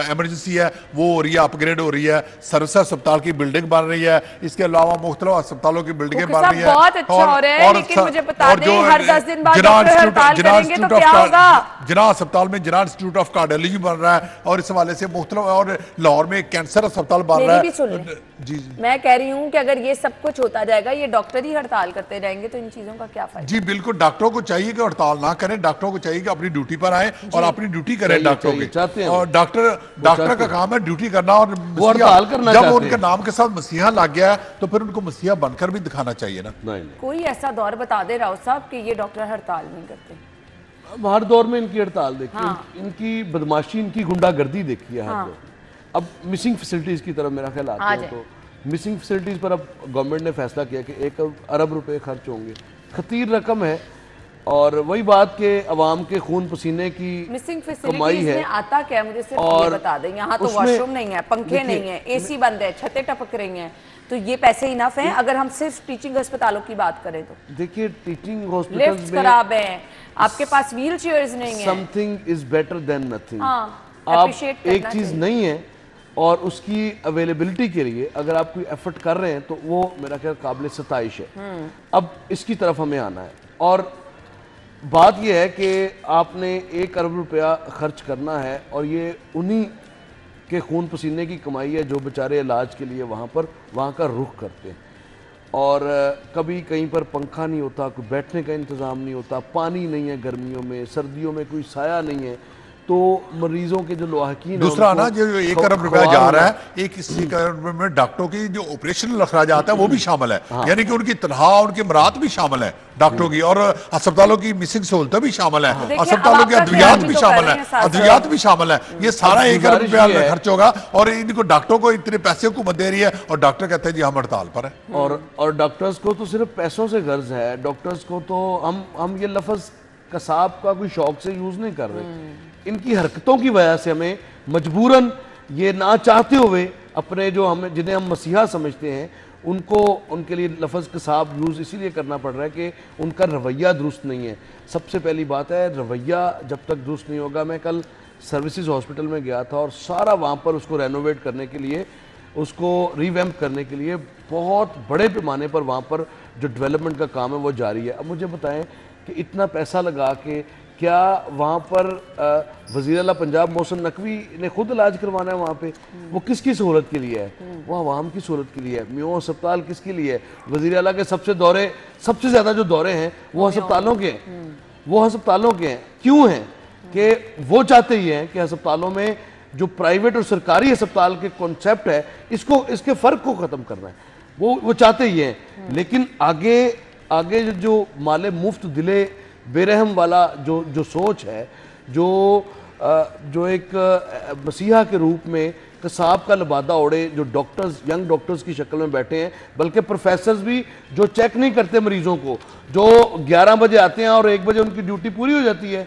B: एमरजेंसी है वो हो रही है, अपग्रेड हो रही है, सरसा अस्पताल की बिल्डिंग बन रही है, इसके अलावा मुख्तलिफ अस्पतालों की बिल्डिंगें बन रही है।
A: बहुत अच्छा हो रहा है, लेकिन मुझे बता दें हर 10 दिन बाद डॉक्टर हड़ताल करेंगे तो क्या होगा?
B: जिना अस्पताल में जिना इंस्टीट्यूट ऑफ कार्डियोलॉजी बन रहा है और इस हवाले से मुख्तलिफ, और लाहौर में कैंसर अस्पताल बन रहा है।
A: जी, मैं कह रही हूँ कि अगर ये सब कुछ होता जाएगा, ये डॉक्टर ही हड़ताल करते रहेंगे तो इन चीजों का क्या फायदा?
B: जी बिल्कुल, डॉक्टरों को चाहिए कि हड़ताल ना करें, डॉक्टरों को चाहिए कि अपनी ड्यूटी पर आए और अपनी ड्यूटी करें डॉक्टरों की। और डॉक्टर का काम है ड्यूटी करना, और
C: हड़ताल करना।
B: जब उनके नाम के साथ मसीहा लग गया तो फिर उनको मसीहा बनकर भी दिखाना चाहिए ना।
A: कोई ऐसा दौर बता दे राव साहब कि ये डॉक्टर हड़ताल नहीं करते।
C: हर दौर में इनकी हड़ताल देखी, इनकी बदमाशी, इनकी गुंडागर्दी देखी है हर दौर। अब मिसिंग फैसिलिटीज की तरफ मेरा ख्याल आता है, तो मिसिंग फैसिलिटीज पर अब गवर्नमेंट ने फैसला किया कि 1 अरब रुपए खर्च होंगे। खतीर रकम है, और वही बात के अवाम के खून पसीने की
A: मिसिंग
C: कमाई है।
A: में आता क्या मुझे सिर्फ ये बता दें, यहाँ तो वॉशरूम नहीं है, पंखे नहीं है, एसी बंद है, छतें टपक रही हैं, तो ये पैसे इनफ हैं? अगर हम सिर्फ टीचिंग अस्पतालों की बात करें तो
C: देखिए, टीचिंग हॉस्पिटल्स में
A: खराब है, आपके पास व्हील चेयर्स नहीं है।
C: Something is better than nothing.
A: आप
C: एक चीज नहीं है और उसकी अवेलेबिलिटी के लिए अगर आप कोई एफर्ट कर रहे हैं तो वो मेरा ख्याल काबिल सताइश है। अब इसकी तरफ हमें आना है, और बात यह है कि आपने 1 अरब रुपया खर्च करना है, और ये उन्हीं के खून पसीने की कमाई है जो बेचारे इलाज के लिए वहाँ का रुख करते हैं। और कभी कहीं पर पंखा नहीं होता, कोई बैठने का इंतज़ाम नहीं होता, पानी नहीं है गर्मियों में, सर्दियों में कोई साया नहीं है, तो मरीजों के जो लवाहकीन
B: दूसरा ना जो 1 अरब रुपया जा रहा है, 1 अरब रुपये में डॉक्टरों की जो ऑपरेशनल अखराजात है वो भी शामिल है। यानी कि उनकी तनख्वाह, उनकी मरात भी शामिल है डॉक्टरों की, और अस्पतालों की मिसिंग सहूलतें भी शामिल है, अस्पतालों के अद्वियात भी शामिल है, अद्वियात भी शामिल है। ये सारा 1 अरब रुपया खर्च होगा, और इनको डॉक्टरों को इतने पैसे हुकूमत दे रही है, और डॉक्टर कहते हैं जी हम हड़ताल पर है।
C: और डॉक्टर्स को तो सिर्फ पैसों से गर्ज है, डॉक्टर्स को तो हम ये लफ्ज कसाब का कोई शौक से यूज नहीं कर रहे। इनकी हरकतों की वजह से हमें मजबूरन ये ना चाहते हुए अपने जो हमें जिन्हें हम मसीहा समझते हैं उनको उनके लिए लफ्ज़ कसाब यूज़ इसीलिए करना पड़ रहा है कि उनका रवैया दुरुस्त नहीं है। सबसे पहली बात है रवैया जब तक दुरुस्त नहीं होगा। मैं कल सर्विसेज हॉस्पिटल में गया था और सारा वहाँ पर उसको रेनोवेट करने के लिए, उसको रिवैम्प करने के लिए बहुत बड़े पैमाने पर वहाँ पर जो डेवलपमेंट का काम है वो जारी है। अब मुझे बताएं कि इतना पैसा लगा के क्या वहाँ पर वज़ीर आला पंजाब मोहसिन नकवी ने खुद इलाज करवाना है वहाँ पे? वो किसकी सहूलत के लिए है? वो आवाम की सहूलत के लिए है। म्यो अस्पताल किसके लिए है? वज़ीर आला के सबसे ज़्यादा जो दौरे हैं वो अस्पतालों के हैं, वो अस्पतालों के हैं। क्यों हैं? कि वो चाहते ही हैं कि अस्पतालों में जो प्राइवेट और सरकारी अस्पताल के कॉन्सेप्ट है इसके फ़र्क को ख़त्म करना है, वो चाहते ही हैं। लेकिन आगे जो माले मुफ्त दिले बेरहम वाला जो सोच है, जो एक मसीहा के रूप में कसाब का लबादा ओढ़े जो डॉक्टर्स, यंग डॉक्टर्स की शक्ल में बैठे हैं, बल्कि प्रोफेसर्स भी जो चेक नहीं करते मरीजों को, जो 11 बजे आते हैं और 1 बजे उनकी ड्यूटी पूरी हो जाती है,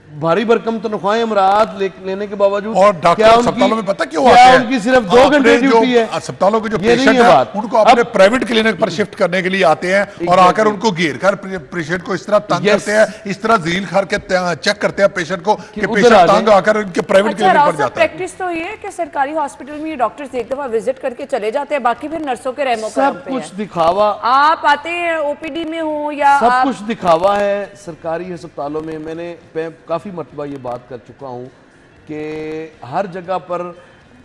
C: भारी भरकम तनख्वाहें इमरात लेने के बावजूद,
B: और डॉक्टर अस्पतालों में पता क्यों आते हैं?
C: उनकी सिर्फ 2 घंटे ड्यूटी है।
B: अस्पतालों के जो पेशेंट है उनको अपने प्राइवेट क्लिनिक पर शिफ्ट करने के लिए आते हैं और आकर उनको घेर कर पेशेंट को इस तरह तंग करते हैं, इस तरह जलील करके चेक करते हैं पेशेंट को कि पेशेंट तंग आकर उनके प्राइवेट क्लिनिक पर जाता है।
A: प्रैक्टिस तो ये है कि सरकारी हॉस्पिटल में डॉक्टर्स एक दफा विजिट करके चले जाते हैं, बाकी फिर नर्सों के रहमो
C: सब कुछ दिखावा।
A: आप आते हैं ओपीडी में हो या
C: सब कुछ दिखावा है सरकारी अस्पतालों में। मैं काफी मरतबा ये बात कर चुका हूँ कि हर जगह पर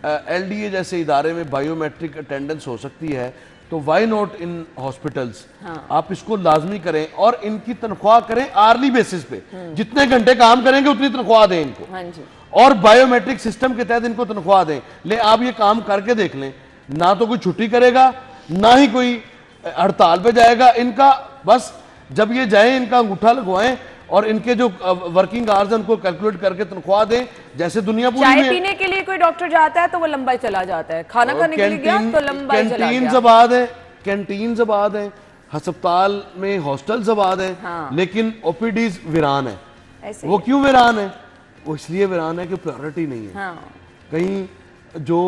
C: एलडीए जैसे इदारे में बायोमेट्रिक अटेंडेंस हो सकती है, तो वाई नॉट इन हॉस्पिटल्स? आप इसको लाजमी करें और इनकी तनख्वाह करें आर्ली बेसिस पे। जितने घंटे काम करेंगे उतनी तनख्वाह दें इनको।
A: हाँ जी।
C: और बायोमेट्रिक सिस्टम के तहत इनको तनख्वाह दें। ले आप ये काम करके देख लें, ना तो कोई छुट्टी करेगा ना ही कोई हड़ताल पे जाएगा। इनका बस जब ये जाए इनका अंगूठा लगवाएं और इनके जो वर्किंग आवर्स हैं उनको कैलकुलेट करके तनख्वाह दें, जैसे दुनिया पूरी में।
A: चाय पीने के लिए कोई डॉक्टर जाता है तो वो लंबा चला जाता है, खाना खाने के लिए गया तो लंबा चला गया।
C: कैंटीन आबाद है, कैंटीन आबाद है, अस्पताल में हॉस्टल्स आबाद है।
A: हाँ।
C: लेकिन ओपीडीज वीरान है।
A: ऐसे
C: वो क्यों वीरान है? वो इसलिए वीरान है कि प्रायोरिटी नहीं है।
A: हाँ।
C: कहीं जो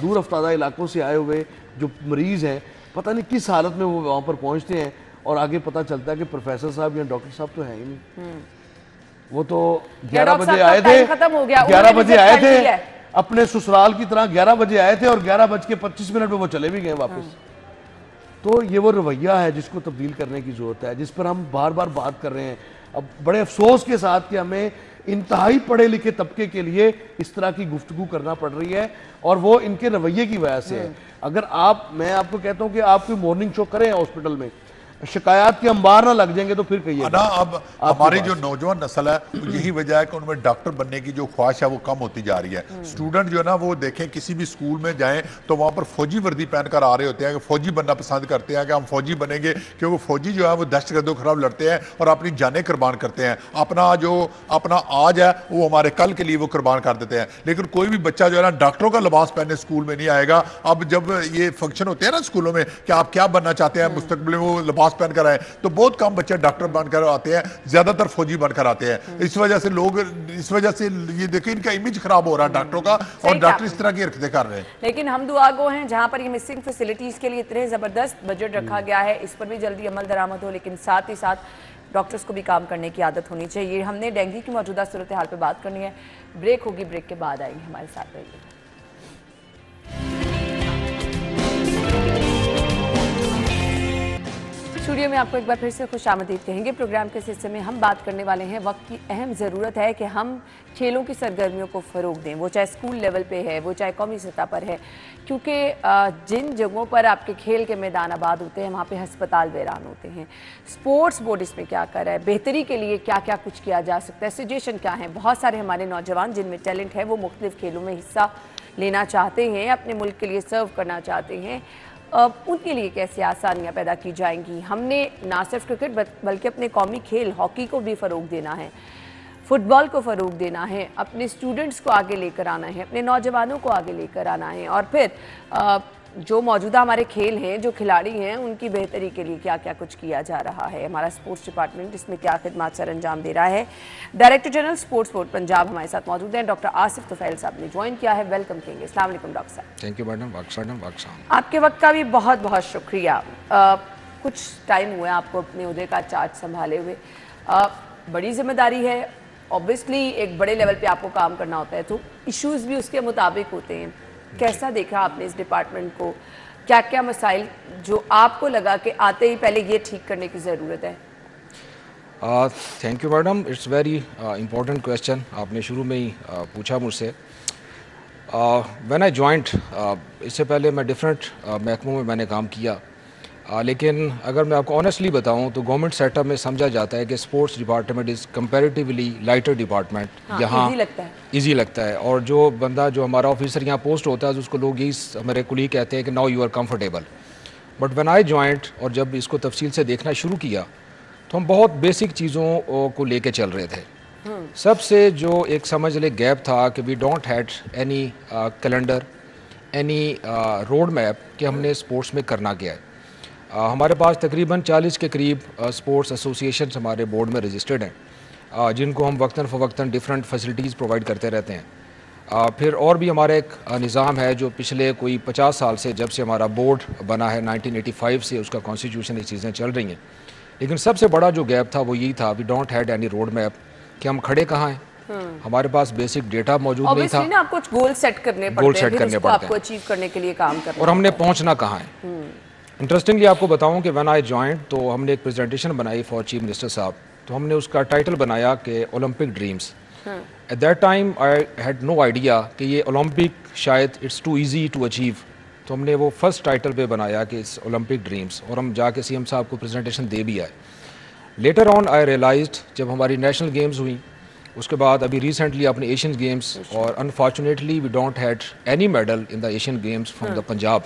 C: दूर अफ्तादा इलाकों से आए हुए जो मरीज हैं, पता नहीं किस हालत में वो वहाँ पर पहुँचते हैं और आगे पता चलता है कि प्रोफेसर साहब या डॉक्टर साहब तो हैं ही नहीं। वो तो 11 बजे आए थे, 11 बजे आए थे अपने ससुराल की तरह, 11 बजे आए थे और 11:25 में वो चले भी गए वापस। तो ये वो रवैया है जिसको तब्दील करने की जरूरत है, जिस पर हम बार बार बात कर रहे हैं। अब बड़े अफसोस के साथ कि हमें इंतहाई पढ़े लिखे तबके के लिए इस तरह की गुफ्तगू करना पड़ रही है और वो इनके रवैये की वजह से है। अगर मैं आपको कहता हूँ कि आप कोई मॉर्निंग शो करें हॉस्पिटल में, शिकायत के अंबार ना लग जाएंगे तो फिर कहिए
B: ना। अब हमारी जो नौजवान नस्ल है यही वजह है कि उनमें डॉक्टर बनने की जो ख्वाहिश है वो कम होती जा रही है। स्टूडेंट जो है ना वो देखें किसी भी स्कूल में जाएं तो वहाँ पर फौजी वर्दी पहनकर आ रहे होते हैं कि फौजी बनना पसंद करते हैं कि हम फौजी बनेंगे, क्योंकि फौजी जो है वो दहशतगर्दों के खिलाफ लड़ते हैं और अपनी जानें कुर्बान करते हैं। अपना आज है वो हमारे कल के लिए वो कुर्बान कर देते हैं। लेकिन कोई भी बच्चा जो है ना डॉक्टरों का लिबास पहने स्कूल में नहीं आएगा। अब जब ये फंक्शन होते हैं ना स्कूलों में कि आप क्या बनना चाहते हैं मुस्तकबिल में, वो लिबास पहनकर आए तो बहुत कम बच्चे डॉक्टर बनकर आते हैं, ज्यादातर फौजी बनकर आते हैं। इस वजह से ये देखिए इनका इमेज खराब हो रहा है डॉक्टरों का, और डॉक्टर इस तरह की हरकतें कर रहे हैं।
A: लेकिन हम दुआ गो हैं जहां पर ये मिसिंग फैसिलिटीज के लिए इतने जबरदस्त बजट रखा गया है, इस पर भी जल्दी अमल दरामद हो। लेकिन साथ ही साथ डॉक्टर्स को भी काम करने की आदत होनी चाहिए। हमने डेंगू की मौजूदा सूरत हाल पर बात करनी है। ब्रेक होगी, ब्रेक के बाद आएंगे, हमारे साथ रहिए। स्टूडियो में आपको एक बार फिर से खुशामदीद कहेंगे। प्रोग्राम के सिलसिले में हम बात करने वाले हैं वक्त की अहम ज़रूरत है कि हम खेलों की सरगर्मियों को फ़रोग दें, वो चाहे स्कूल लेवल पे है, वो चाहे कौमी सतह पर है। क्योंकि जिन जगहों पर आपके खेल के मैदान आबाद होते हैं वहाँ पे हस्पताल वीरान होते हैं। स्पोर्ट्स बोर्ड इसमें क्या कर रहा है, बेहतरी के लिए क्या क्या कुछ किया जा सकता है, सजेशन क्या है। बहुत सारे हमारे नौजवान जिनमें टैलेंट है वो मुख्तलिफ खेलों में हिस्सा लेना चाहते हैं, अपने मुल्क के लिए सर्व करना चाहते हैं। उनके लिए कैसे आसानियां पैदा की जाएंगी। हमने ना सिर्फ क्रिकेट बल्कि अपने कौमी खेल हॉकी को भी फ़रोग देना है, फुटबॉल को फ़रोग देना है, अपने स्टूडेंट्स को आगे लेकर आना है, अपने नौजवानों को आगे लेकर आना है। और फिर जो मौजूदा हमारे खेल हैं, जो खिलाड़ी हैं, उनकी बेहतरी के लिए क्या क्या कुछ किया जा रहा है, हमारा स्पोर्ट्स डिपार्टमेंट इसमें क्या खिदमत सर अंजाम दे रहा है। Director general sports board Punjab हमारे साथ मौजूद हैं, डॉक्टर आसिफ तुफैल साहब ने ज्वाइन किया है। वेलकम कहेंगे। अस्सलाम वालेकुम डॉक्टर साहब।
D: Thank you madam.
A: आपके वक्त का भी बहुत बहुत शुक्रिया। कुछ टाइम हुआ आपको अपने उहदे का चार्ज संभाले हुए, बड़ी जिम्मेदारी है। ऑब्वियसली एक बड़े लेवल पे आपको काम करना होता है, तो इश्यूज भी उसके मुताबिक होते हैं। कैसा देखा आपने इस डिपार्टमेंट को? क्या क्या मसाइल जो आपको लगा कि आते ही पहले ये ठीक करने की ज़रूरत है?
D: Thank you madam, it's very important question आपने शुरू में ही पूछा मुझसे। व्हेन आई जॉइंट, इससे पहले मैं डिफरेंट महकमों में मैंने काम किया, लेकिन अगर मैं आपको ऑनेस्टली बताऊं तो गवर्नमेंट सेटअप में समझा जाता है कि sports department is comparatively lighter department. यहाँ ईजी लगता है और जो बंदा जो हमारा ऑफिसर यहाँ पोस्ट होता है उसको लोग यही हमारे कुलीग कहते हैं कि now you are comfortable. But when I joined और जब इसको तफसील से देखना शुरू किया तो हम बहुत बेसिक चीज़ों को लेके चल रहे थे। सबसे जो एक समझ ले गैप था कि we don't had any calendar, any road map कि हमने स्पोर्ट्स में करना क्या है। हमारे पास तकरीबन 40 के करीब स्पोर्ट्स एसोसिएशंस हमारे बोर्ड में रजिस्टर्ड हैं, जिनको हम वक्तन फ़वक्तन डिफरेंट फैसिलिटीज़ प्रोवाइड करते रहते हैं। फिर और भी हमारा एक निज़ाम है जो पिछले कोई 50 साल से, जब से हमारा बोर्ड बना है 1985 से, उसका कॉन्स्टिट्यूशन, ये चीज़ें चल रही हैं। लेकिन सबसे बड़ा जो गैप था वो यही था, we don't had any road map कि हम खड़े कहाँ हैं। हमारे पास बेसिक डेटा मौजूद नहीं था।
A: ना, आपको गोल सेट करने पड़ते हैं, आपको अचीव करने के लिए काम करना,
D: और हमने पहुँचना कहाँ है। इंटरेस्टिंगली आपको बताऊं कि व्हेन आई जॉइंट तो हमने एक प्रेजेंटेशन बनाई फॉर चीफ मिनिस्टर साहब, तो हमने उसका टाइटल बनाया कि Olympic dreams. At that time I had no idea कि ये ओलंपिक शायद it's too easy to achieve, तो हमने वो फर्स्ट टाइटल पे बनाया कि इट्स ओलंपिक ड्रीम्स, और हम जाके सीएम साहब को प्रेजेंटेशन दे भी आए। लेटर ऑन आई रियलाइज्ड, जब हमारी नेशनल गेम्स हुई उसके बाद अभी रिसेंटली अपने एशियन गेम्स, और unfortunately we don't had any medal in the Asian games from the Punjab,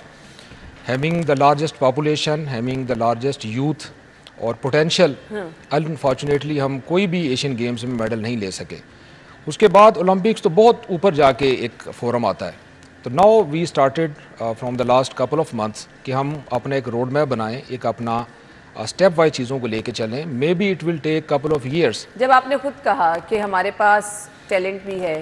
D: having the largest population, having the largest youth और potential, अनफॉर्चुनेटली हम कोई भी एशियन गेम्स में मेडल नहीं ले सके। उसके बाद ओलंपिक्स तो बहुत ऊपर जाके एक फोरम आता है। तो now we started from the last couple of months कि हम अपना एक रोड मैप बनाएं, एक अपना स्टेप वाइज चीज़ों को लेके चलें। Maybe it will take couple of years.
A: जब आपने खुद कहा कि हमारे पास टैलेंट भी है,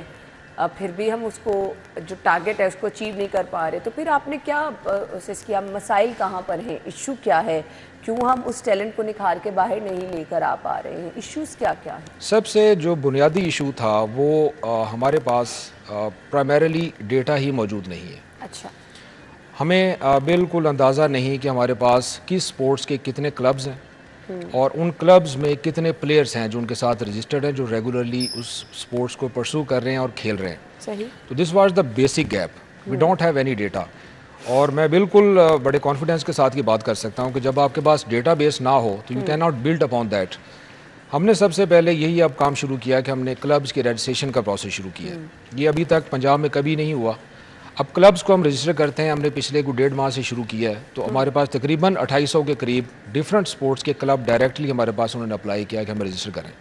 A: फिर भी हम उसको जो टारगेट है उसको अचीव नहीं कर पा रहे, तो फिर आपने क्या प्रोसेस किया? मसाइल कहाँ पर हैं? इशू क्या है? क्यों हम उस टैलेंट को निखार के बाहर नहीं लेकर आ पा रहे हैं? इश्यूज़ क्या क्या हैं?
D: सबसे जो बुनियादी इशू था वो हमारे पास प्राइमरीली डेटा ही मौजूद नहीं है।
A: अच्छा।
D: हमें बिल्कुल अंदाज़ा नहीं कि हमारे पास किस स्पोर्ट्स के कितने क्लब्स हैं और उन क्लब्स में कितने प्लेयर्स हैं जो उनके साथ रजिस्टर्ड हैं, जो रेगुलरली उस स्पोर्ट्स को परसू कर रहे हैं और खेल रहे हैं।
A: सही।
D: तो this was the basic gap, we don't have any data. और मैं बिल्कुल बड़े कॉन्फिडेंस के साथ ये बात कर सकता हूँ कि जब आपके पास डेटा बेस ना हो तो you can not build upon that. हमने सबसे पहले यही अब काम शुरू किया कि हमने क्लब्स के रजिस्ट्रेशन का प्रोसेस शुरू किया। ये अभी तक पंजाब में कभी नहीं हुआ। अब क्लब्स को हम रजिस्टर करते हैं, हमने पिछले को 1.5 माह से शुरू किया है, तो हमारे पास तकरीबन 2800 के करीब डिफरेंट स्पोर्ट्स के क्लब डायरेक्टली हमारे पास उन्होंने अप्लाई किया कि हम रजिस्टर करें।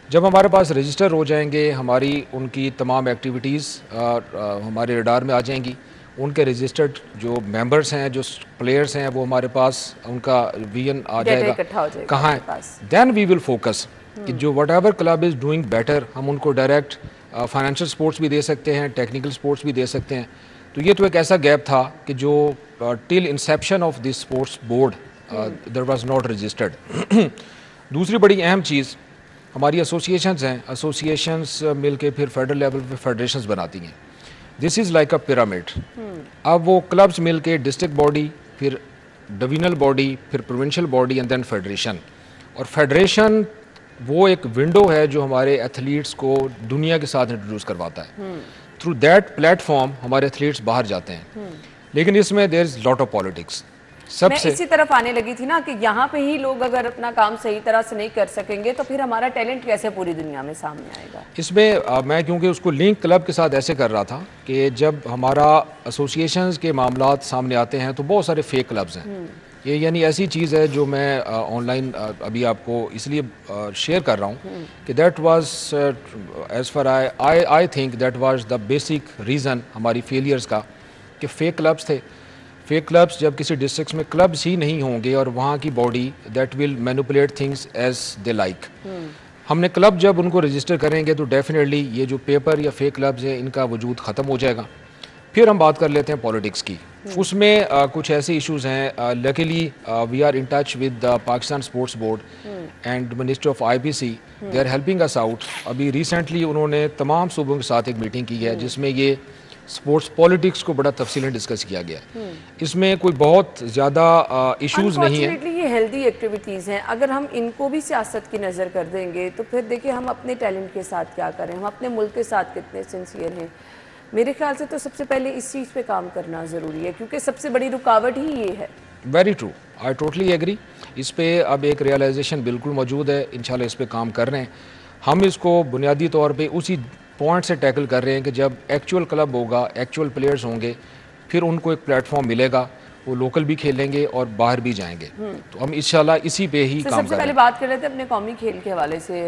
D: जब हमारे पास रजिस्टर हो जाएंगे, हमारी उनकी तमाम एक्टिविटीज़ हमारे रडार में आ जाएंगी। उनके रजिस्टर्ड जो मेंबर्स हैं, जो प्लेयर्स हैं, वो हमारे पास उनका विजन आ जाएगा कहाँ है। देन वी विल फोकस कि जो what ever club is doing better, हम उनको डायरेक्ट फाइनेंशियल स्पोर्ट्स भी दे सकते हैं, टेक्निकल स्पोर्ट्स भी दे सकते हैं। तो ये तो एक ऐसा गैप था कि जो till inception of this sports board there was not registered. दूसरी बड़ी अहम चीज़ हमारी एसोसिएशंस हैं। एसोसिएशंस मिलके फिर फेडरल लेवल पे फेडरेशंस बनाती हैं। This is like a pyramid. अब वो क्लब्स मिलके डिस्ट्रिक्ट बॉडी, फिर डिविजनल बॉडी, फिर provincial body and then federation. और फेडरेशन वो एक विंडो है जो हमारे एथलीट्स को दुनिया के साथ इंट्रोड्यूस करवाता है। थ्रू दैट प्लेटफॉर्म हमारे एथलीट्स बाहर जाते हैं। लेकिन इसमें there is lot of politics.
A: मैं इसी तरफ आने लगी थी ना कि यहाँ पे ही लोग अगर अपना काम सही तरह से नहीं कर सकेंगे तो फिर हमारा टैलेंट कैसे पूरी दुनिया में सामने आएगा।
D: इसमें मैं क्योंकि उसको लिंक क्लब के साथ ऐसे कर रहा था कि जब हमारा एसोसिएशंस के मामलात सामने आते हैं तो बहुत सारे फेक क्लब्स हैं। ये यानी ऐसी चीज़ है जो मैं ऑनलाइन अभी आपको इसलिए शेयर कर रहा हूँ कि that was as far I think that was the basic reason हमारी फेलियर्स का, कि फेक क्लब्स थे। फेक क्लब्स, जब किसी डिस्ट्रिक्ट में क्लब्स ही नहीं होंगे और वहाँ की body that will manipulate things as they like, हमने क्लब जब उनको रजिस्टर करेंगे तो डेफिनेटली ये जो पेपर या फेक क्लब्स हैं इनका वजूद ख़त्म हो जाएगा। फिर हम बात कर लेते हैं पॉलिटिक्स की। उसमें कुछ ऐसे इश्यूज हैं, luckily we are in touch with Pakistan sports board and ministry of IPC, they are helping us out. अभी रिसेंटली उन्होंने तमाम सूबों के साथ एक मीटिंग की है जिसमें ये स्पोर्ट्स पॉलिटिक्स को बड़ा तफसीलन डिस्कस किया गया है। इसमें कोई बहुत ज़्यादा इश्यूज नहीं है।
A: ये हेल्दी एक्टिविटीज़ हैं, अगर हम इनको भी सियासत की नज़र कर देंगे तो फिर देखिए हम अपने टैलेंट के साथ क्या करें, हम अपने मुल्क के साथ कितने सिंसियर हैं। मेरे ख्याल से तो सबसे पहले इस चीज़ पे काम करना ज़रूरी है क्योंकि सबसे बड़ी रुकावट ही ये है।
D: Very true, I totally agree. इस पे अब एक रियलाइजेशन बिल्कुल मौजूद है, इंशाल्लाह इस पे काम कर रहे हैं। हम इसको बुनियादी तौर पे उसी पॉइंट से टैकल कर रहे हैं कि जब एक्चुअल क्लब होगा, एक्चुअल प्लेयर्स होंगे, फिर उनको एक प्लेटफॉर्म मिलेगा, वो लोकल भी खेलेंगे और बाहर भी जाएंगे। तो हम इंशाल्लाह इसी पे ही काम कर रहे हैं।
A: सबसे पहले बात कर रहे थे अपने कौमी खेल के हवाले से,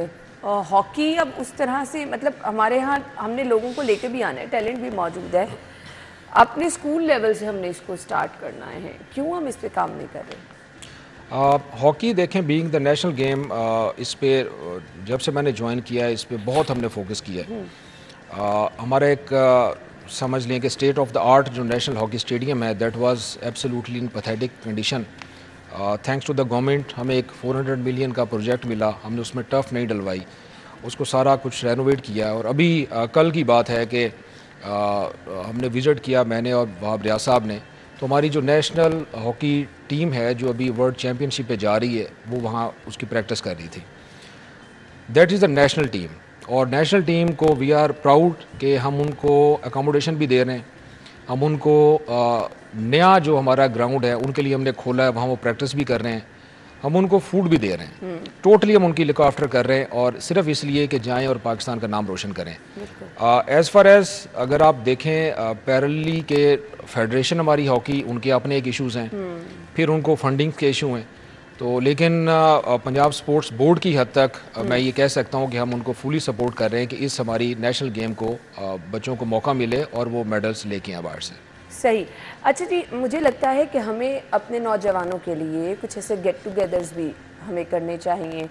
A: हॉकी अब उस तरह से मतलब हमारे यहाँ हमने लोगों को लेके भी आना है, टैलेंट भी मौजूद है, अपने स्कूल लेवल से हमने इसको स्टार्ट करना है, क्यों हम इस पे काम नहीं कर रहे?
D: हॉकी देखें बीइंग द नेशनल गेम, इस पे जब से मैंने ज्वाइन किया है इस पे बहुत हमने फोकस किया है। हमारा एक समझ लें कि स्टेट ऑफ द आर्ट जो नेशनल हॉकी स्टेडियम है that was absolutely in pathetic condition. Thanks to the government हमें एक 400 मिलियन का प्रोजेक्ट मिला, हमने उसमें टर्फ नहीं डलवाई, उसको सारा कुछ रेनोवेट किया। और अभी कल की बात है कि हमने विज़िट किया, मैंने और वहाब रियाज साहब ने, तो हमारी जो नेशनल हॉकी टीम है जो अभी वर्ल्ड चैम्पियनशिप पे जा रही है वो वहाँ उसकी प्रैक्टिस कर रही थी। That is the national team, और नेशनल टीम को वी आर प्राउड कि हम उनको अकोमोडेशन भी दे रहे हैं, हम उनको नया जो हमारा ग्राउंड है उनके लिए हमने खोला है, वहाँ वो प्रैक्टिस भी कर रहे हैं, हम उनको फूड भी दे रहे हैं, टोटली हम उनकी लुक आफ्टर कर रहे हैं, और सिर्फ इसलिए कि जाएं और पाकिस्तान का नाम रोशन करें। एज़ फार एज़ अगर आप देखें पैरेलली के फेडरेशन हमारी हॉकी, उनके अपने एक इश्यूज़ हैं, फिर उनको फंडिंग के इशू हैं, तो लेकिन पंजाब स्पोर्ट्स बोर्ड की हद तक मैं ये कह सकता हूँ कि हम उनको फुली सपोर्ट कर रहे हैं कि इस हमारी नेशनल गेम को बच्चों को मौका मिले और वो मेडल्स लेके आए बाहर से।
A: सही। अच्छा जी, मुझे लगता है कि हमें अपने नौजवानों के लिए कुछ ऐसे गेट टुगेदर्स भी हमें करने चाहिए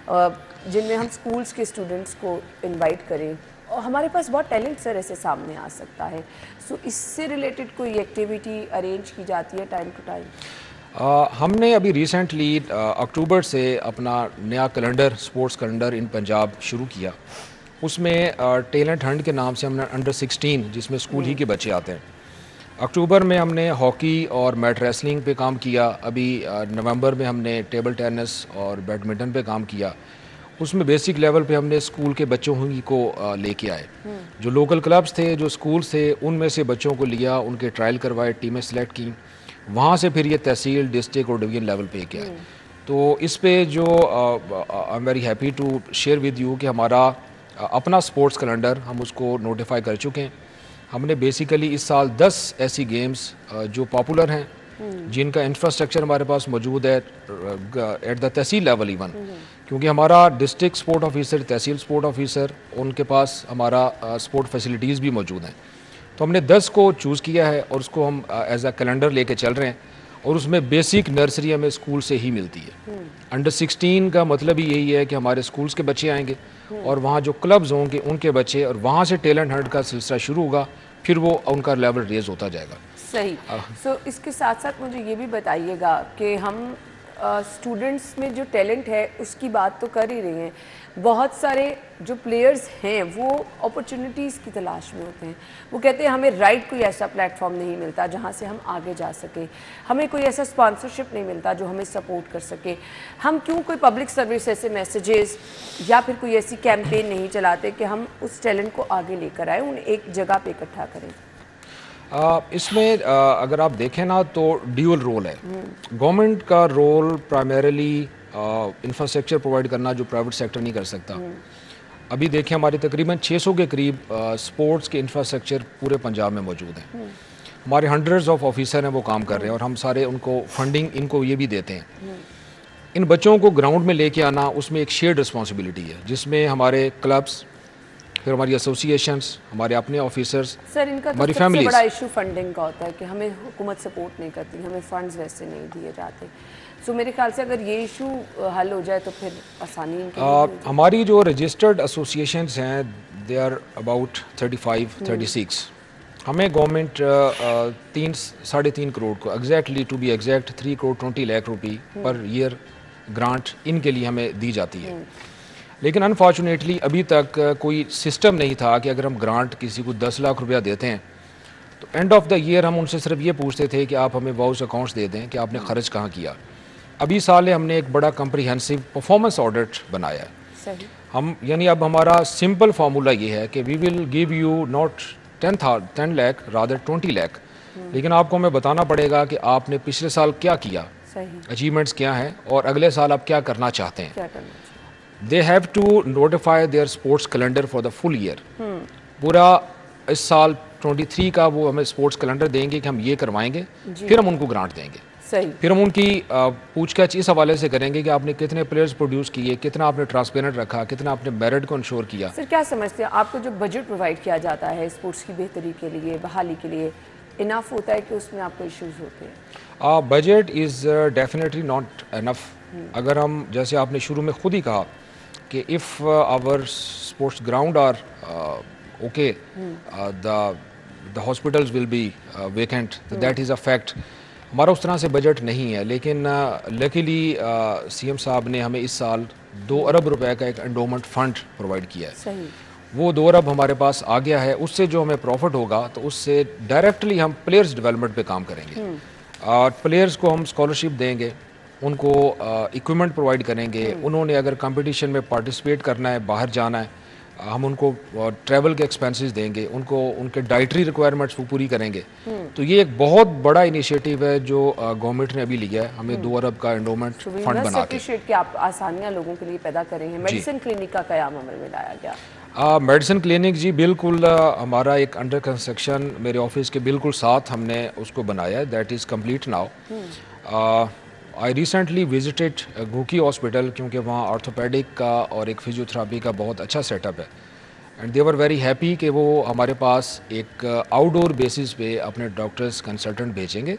A: जिनमें हम स्कूल्स के स्टूडेंट्स को इनवाइट करें, और हमारे पास बहुत टैलेंट सर ऐसे सामने आ सकता है। सो इससे रिलेटेड कोई एक्टिविटी अरेंज की जाती है टाइम टू टाइम?
D: हमने अभी रिसेंटली अक्टूबर से अपना नया calendar, sports calendar in Punjab शुरू किया। उसमें टैलेंट हंट के नाम से हमने अंडर 16 जिसमें स्कूल ही के बच्चे आते हैं, अक्टूबर में हमने हॉकी और मैट रेसलिंग पे काम किया, अभी नवंबर में हमने टेबल टेनिस और बैडमिंटन पे काम किया। उसमें बेसिक लेवल पे हमने स्कूल के बच्चों ही को लेके आए, जो लोकल क्लब्स थे, जो स्कूल्स थे, उनमें से बच्चों को लिया, उनके ट्रायल करवाए, टीमें सेलेक्ट की, वहाँ से फिर ये तहसील, डिस्ट्रिक्ट और डिवीजन लेवल पे किया। तो इस पे जो I am very happy to share with you कि हमारा अपना स्पोर्ट्स कैलेंडर हम उसको नोटिफाई कर चुके हैं। हमने बेसिकली इस साल 10 ऐसी गेम्स जो पॉपुलर हैं, जिनका इंफ्रास्ट्रक्चर हमारे पास मौजूद है at the tehsil level even, क्योंकि हमारा डिस्ट्रिक्ट स्पोर्ट ऑफिसर, तहसील स्पोर्ट ऑफिसर, उनके पास हमारा स्पोर्ट फैसिलिटीज़ भी मौजूद हैं। तो हमने 10 को चूज़ किया है और उसको हम एज अ कैलेंडर लेके चल रहे हैं, और उसमें बेसिक नर्सरी हमें स्कूल से ही मिलती है। अंडर 16 का मतलब ही यही है कि हमारे स्कूल्स के बच्चे आएंगे और वहाँ जो क्लब्स होंगे उनके बच्चे, और वहाँ से टैलेंट हंट का सिलसिला शुरू होगा, फिर वो उनका लेवल रेज होता जाएगा।
A: सही। सो इसके साथ साथ मुझे ये भी बताइएगा कि हम स्टूडेंट्स में जो टैलेंट है उसकी बात तो कर ही रहे हैं, बहुत सारे जो प्लेयर्स हैं वो अपॉर्चुनिटीज़ की तलाश में होते हैं, वो कहते हैं हमें राइट कोई ऐसा प्लेटफॉर्म नहीं मिलता जहाँ से हम आगे जा सके, हमें कोई ऐसा स्पॉन्सरशिप नहीं मिलता जो हमें सपोर्ट कर सके, हम क्यों कोई पब्लिक सर्विस ऐसे मैसेजेस या फिर कोई ऐसी कैंपेन नहीं चलाते कि हम उस टैलेंट को आगे लेकर आए, उन्हें एक जगह पे इकट्ठा करें?
D: इसमें अगर आप देखें ना तो ड्यूअल रोल है। गवर्नमेंट का रोल प्राइमरीली इंफ्रास्ट्रक्चर प्रोवाइड करना, जो प्राइवेट सेक्टर नहीं कर सकता। अभी देखें हमारे तकरीबन 600 के करीब स्पोर्ट्स के इंफ्रास्ट्रक्चर पूरे पंजाब में मौजूद हैं। हमारे हंड्रेड्स ऑफ ऑफिसर हैं वो काम कर रहे हैं, और हम सारे उनको फंडिंग इनको ये भी देते हैं। इन बच्चों को ग्राउंड में लेके आना, उसमें एक शेयर्ड रिस्पॉन्सिबिलिटी है, जिसमें हमारे क्लब्स, फिर हमारी एसोसिएशंस, हमारे अपने ऑफिसर्स,
A: सर इनका तो
D: हमारी
A: सबसे
D: families।
A: बड़ा इशू फंडिंग का होता है कि हमें हुकूमत सपोर्ट नहीं करती, हमें फंड्स वैसे नहीं दिए जाते। सो मेरे ख्याल से अगर ये इशू हल हो जाए तो फिर आसानी इनके लिए भी हो जाए।
D: हमारी जो रजिस्टर्ड एसोसिएशंस हैं दे आर अबाउट 35-36। हमें गवर्नमेंट 3-3.5 करोड़ को exactly to be exact 3 crore 20 lakh rupee per year grant इनके लिए हमें दी जाती है। लेकिन अनफॉर्चुनेटली अभी तक कोई सिस्टम नहीं था कि अगर हम ग्रांट किसी को 10 लाख रुपया देते हैं तो एंड ऑफ द ईयर हम उनसे सिर्फ ये पूछते थे कि आप हमें वाउच अकाउंट्स दे दें कि आपने खर्च कहाँ किया। अभी साल हमने एक बड़ा कम्प्रीहेंसिव परफॉर्मेंस ऑडिट बनाया है।
A: सही।
D: हम यानी अब हमारा सिंपल फार्मूला ये है कि we will give you not 10 lakh rather 20 lakh, लेकिन आपको हमें बताना पड़ेगा कि आपने पिछले साल क्या किया,
A: सही।
D: अचीवमेंट्स क्या हैं और अगले साल आप क्या करना चाहते हैं।
A: क्या करना चाहिए?
D: They have to notify their sports calendar for the full year. पूरा इस साल 23 का वो हमें स्पोर्ट्स कैलेंडर देंगे कि हम ये करवाएंगे, फिर हम उनको ग्रांट देंगे।
A: सही।
D: फिर हम उनकी पूछताछ इस हवाले से करेंगे कि आपने कितने प्लेयर्स प्रोड्यूस किए, कितना आपने ट्रांसपेरेंट रखा, कितना आपने मेरिट को इंश्योर किया।
A: सर क्या समझते हैं आपको जो बजट प्रोवाइड किया जाता है स्पोर्ट्स की बेहतरी के लिए, बहाली के लिए, इनफ होता है कि उसमें आपको इश्यूज होते हैं?
D: Budget is definitely not enough. अगर हम जैसे आपने शुरू में खुद ही कहा कि if our sports ground are okay the hospitals will be vacant, that is a fact. हमारा उस तरह से बजट नहीं है, लेकिन लकीली सीएम साहब ने हमें इस साल 2 अरब रुपए का एक एंडोमेंट फंड प्रोवाइड किया है।
A: सही।
D: वो 2 अरब हमारे पास आ गया है। उससे जो हमें प्रॉफिट होगा तो उससे डायरेक्टली हम प्लेयर्स डेवलपमेंट पे काम करेंगे। प्लेयर्स को हम स्कॉलरशिप देंगे, उनको इक्विपमेंट प्रोवाइड करेंगे। उन्होंने अगर कंपटीशन में पार्टिसिपेट करना है, बाहर जाना है, हम उनको ट्रैवल के एक्सपेंसेस देंगे, उनको उनके डाइटरी रिक्वायरमेंट्स वो पूरी करेंगे। तो ये एक बहुत बड़ा इनिशिएटिव है जो गवर्नमेंट ने अभी लिया है, हमें 2 अरब का एंडोमेंट फंड बना के।
A: कि आप आसानियां लोगों के लिए पैदा करें हैं। मेडिसिन क्लिनिक का कयाम अमल में लाया गया।
D: मेडिसिन क्लिनिक जी बिल्कुल हमारा एक अंडर कंस्ट्रक्शन मेरे ऑफिस के बिल्कुल साथ हमने उसको बनाया है। That is complete now. I recently visited घूकी हॉस्पिटल, क्योंकि वहाँ ऑर्थोपेडिक का और एक फिजियोथेरापी का बहुत अच्छा सेटअप है। And they were very happy कि वो हमारे पास एक आउटडोर बेसिस पे अपने डॉक्टर्स कंसल्टेंट भेजेंगे,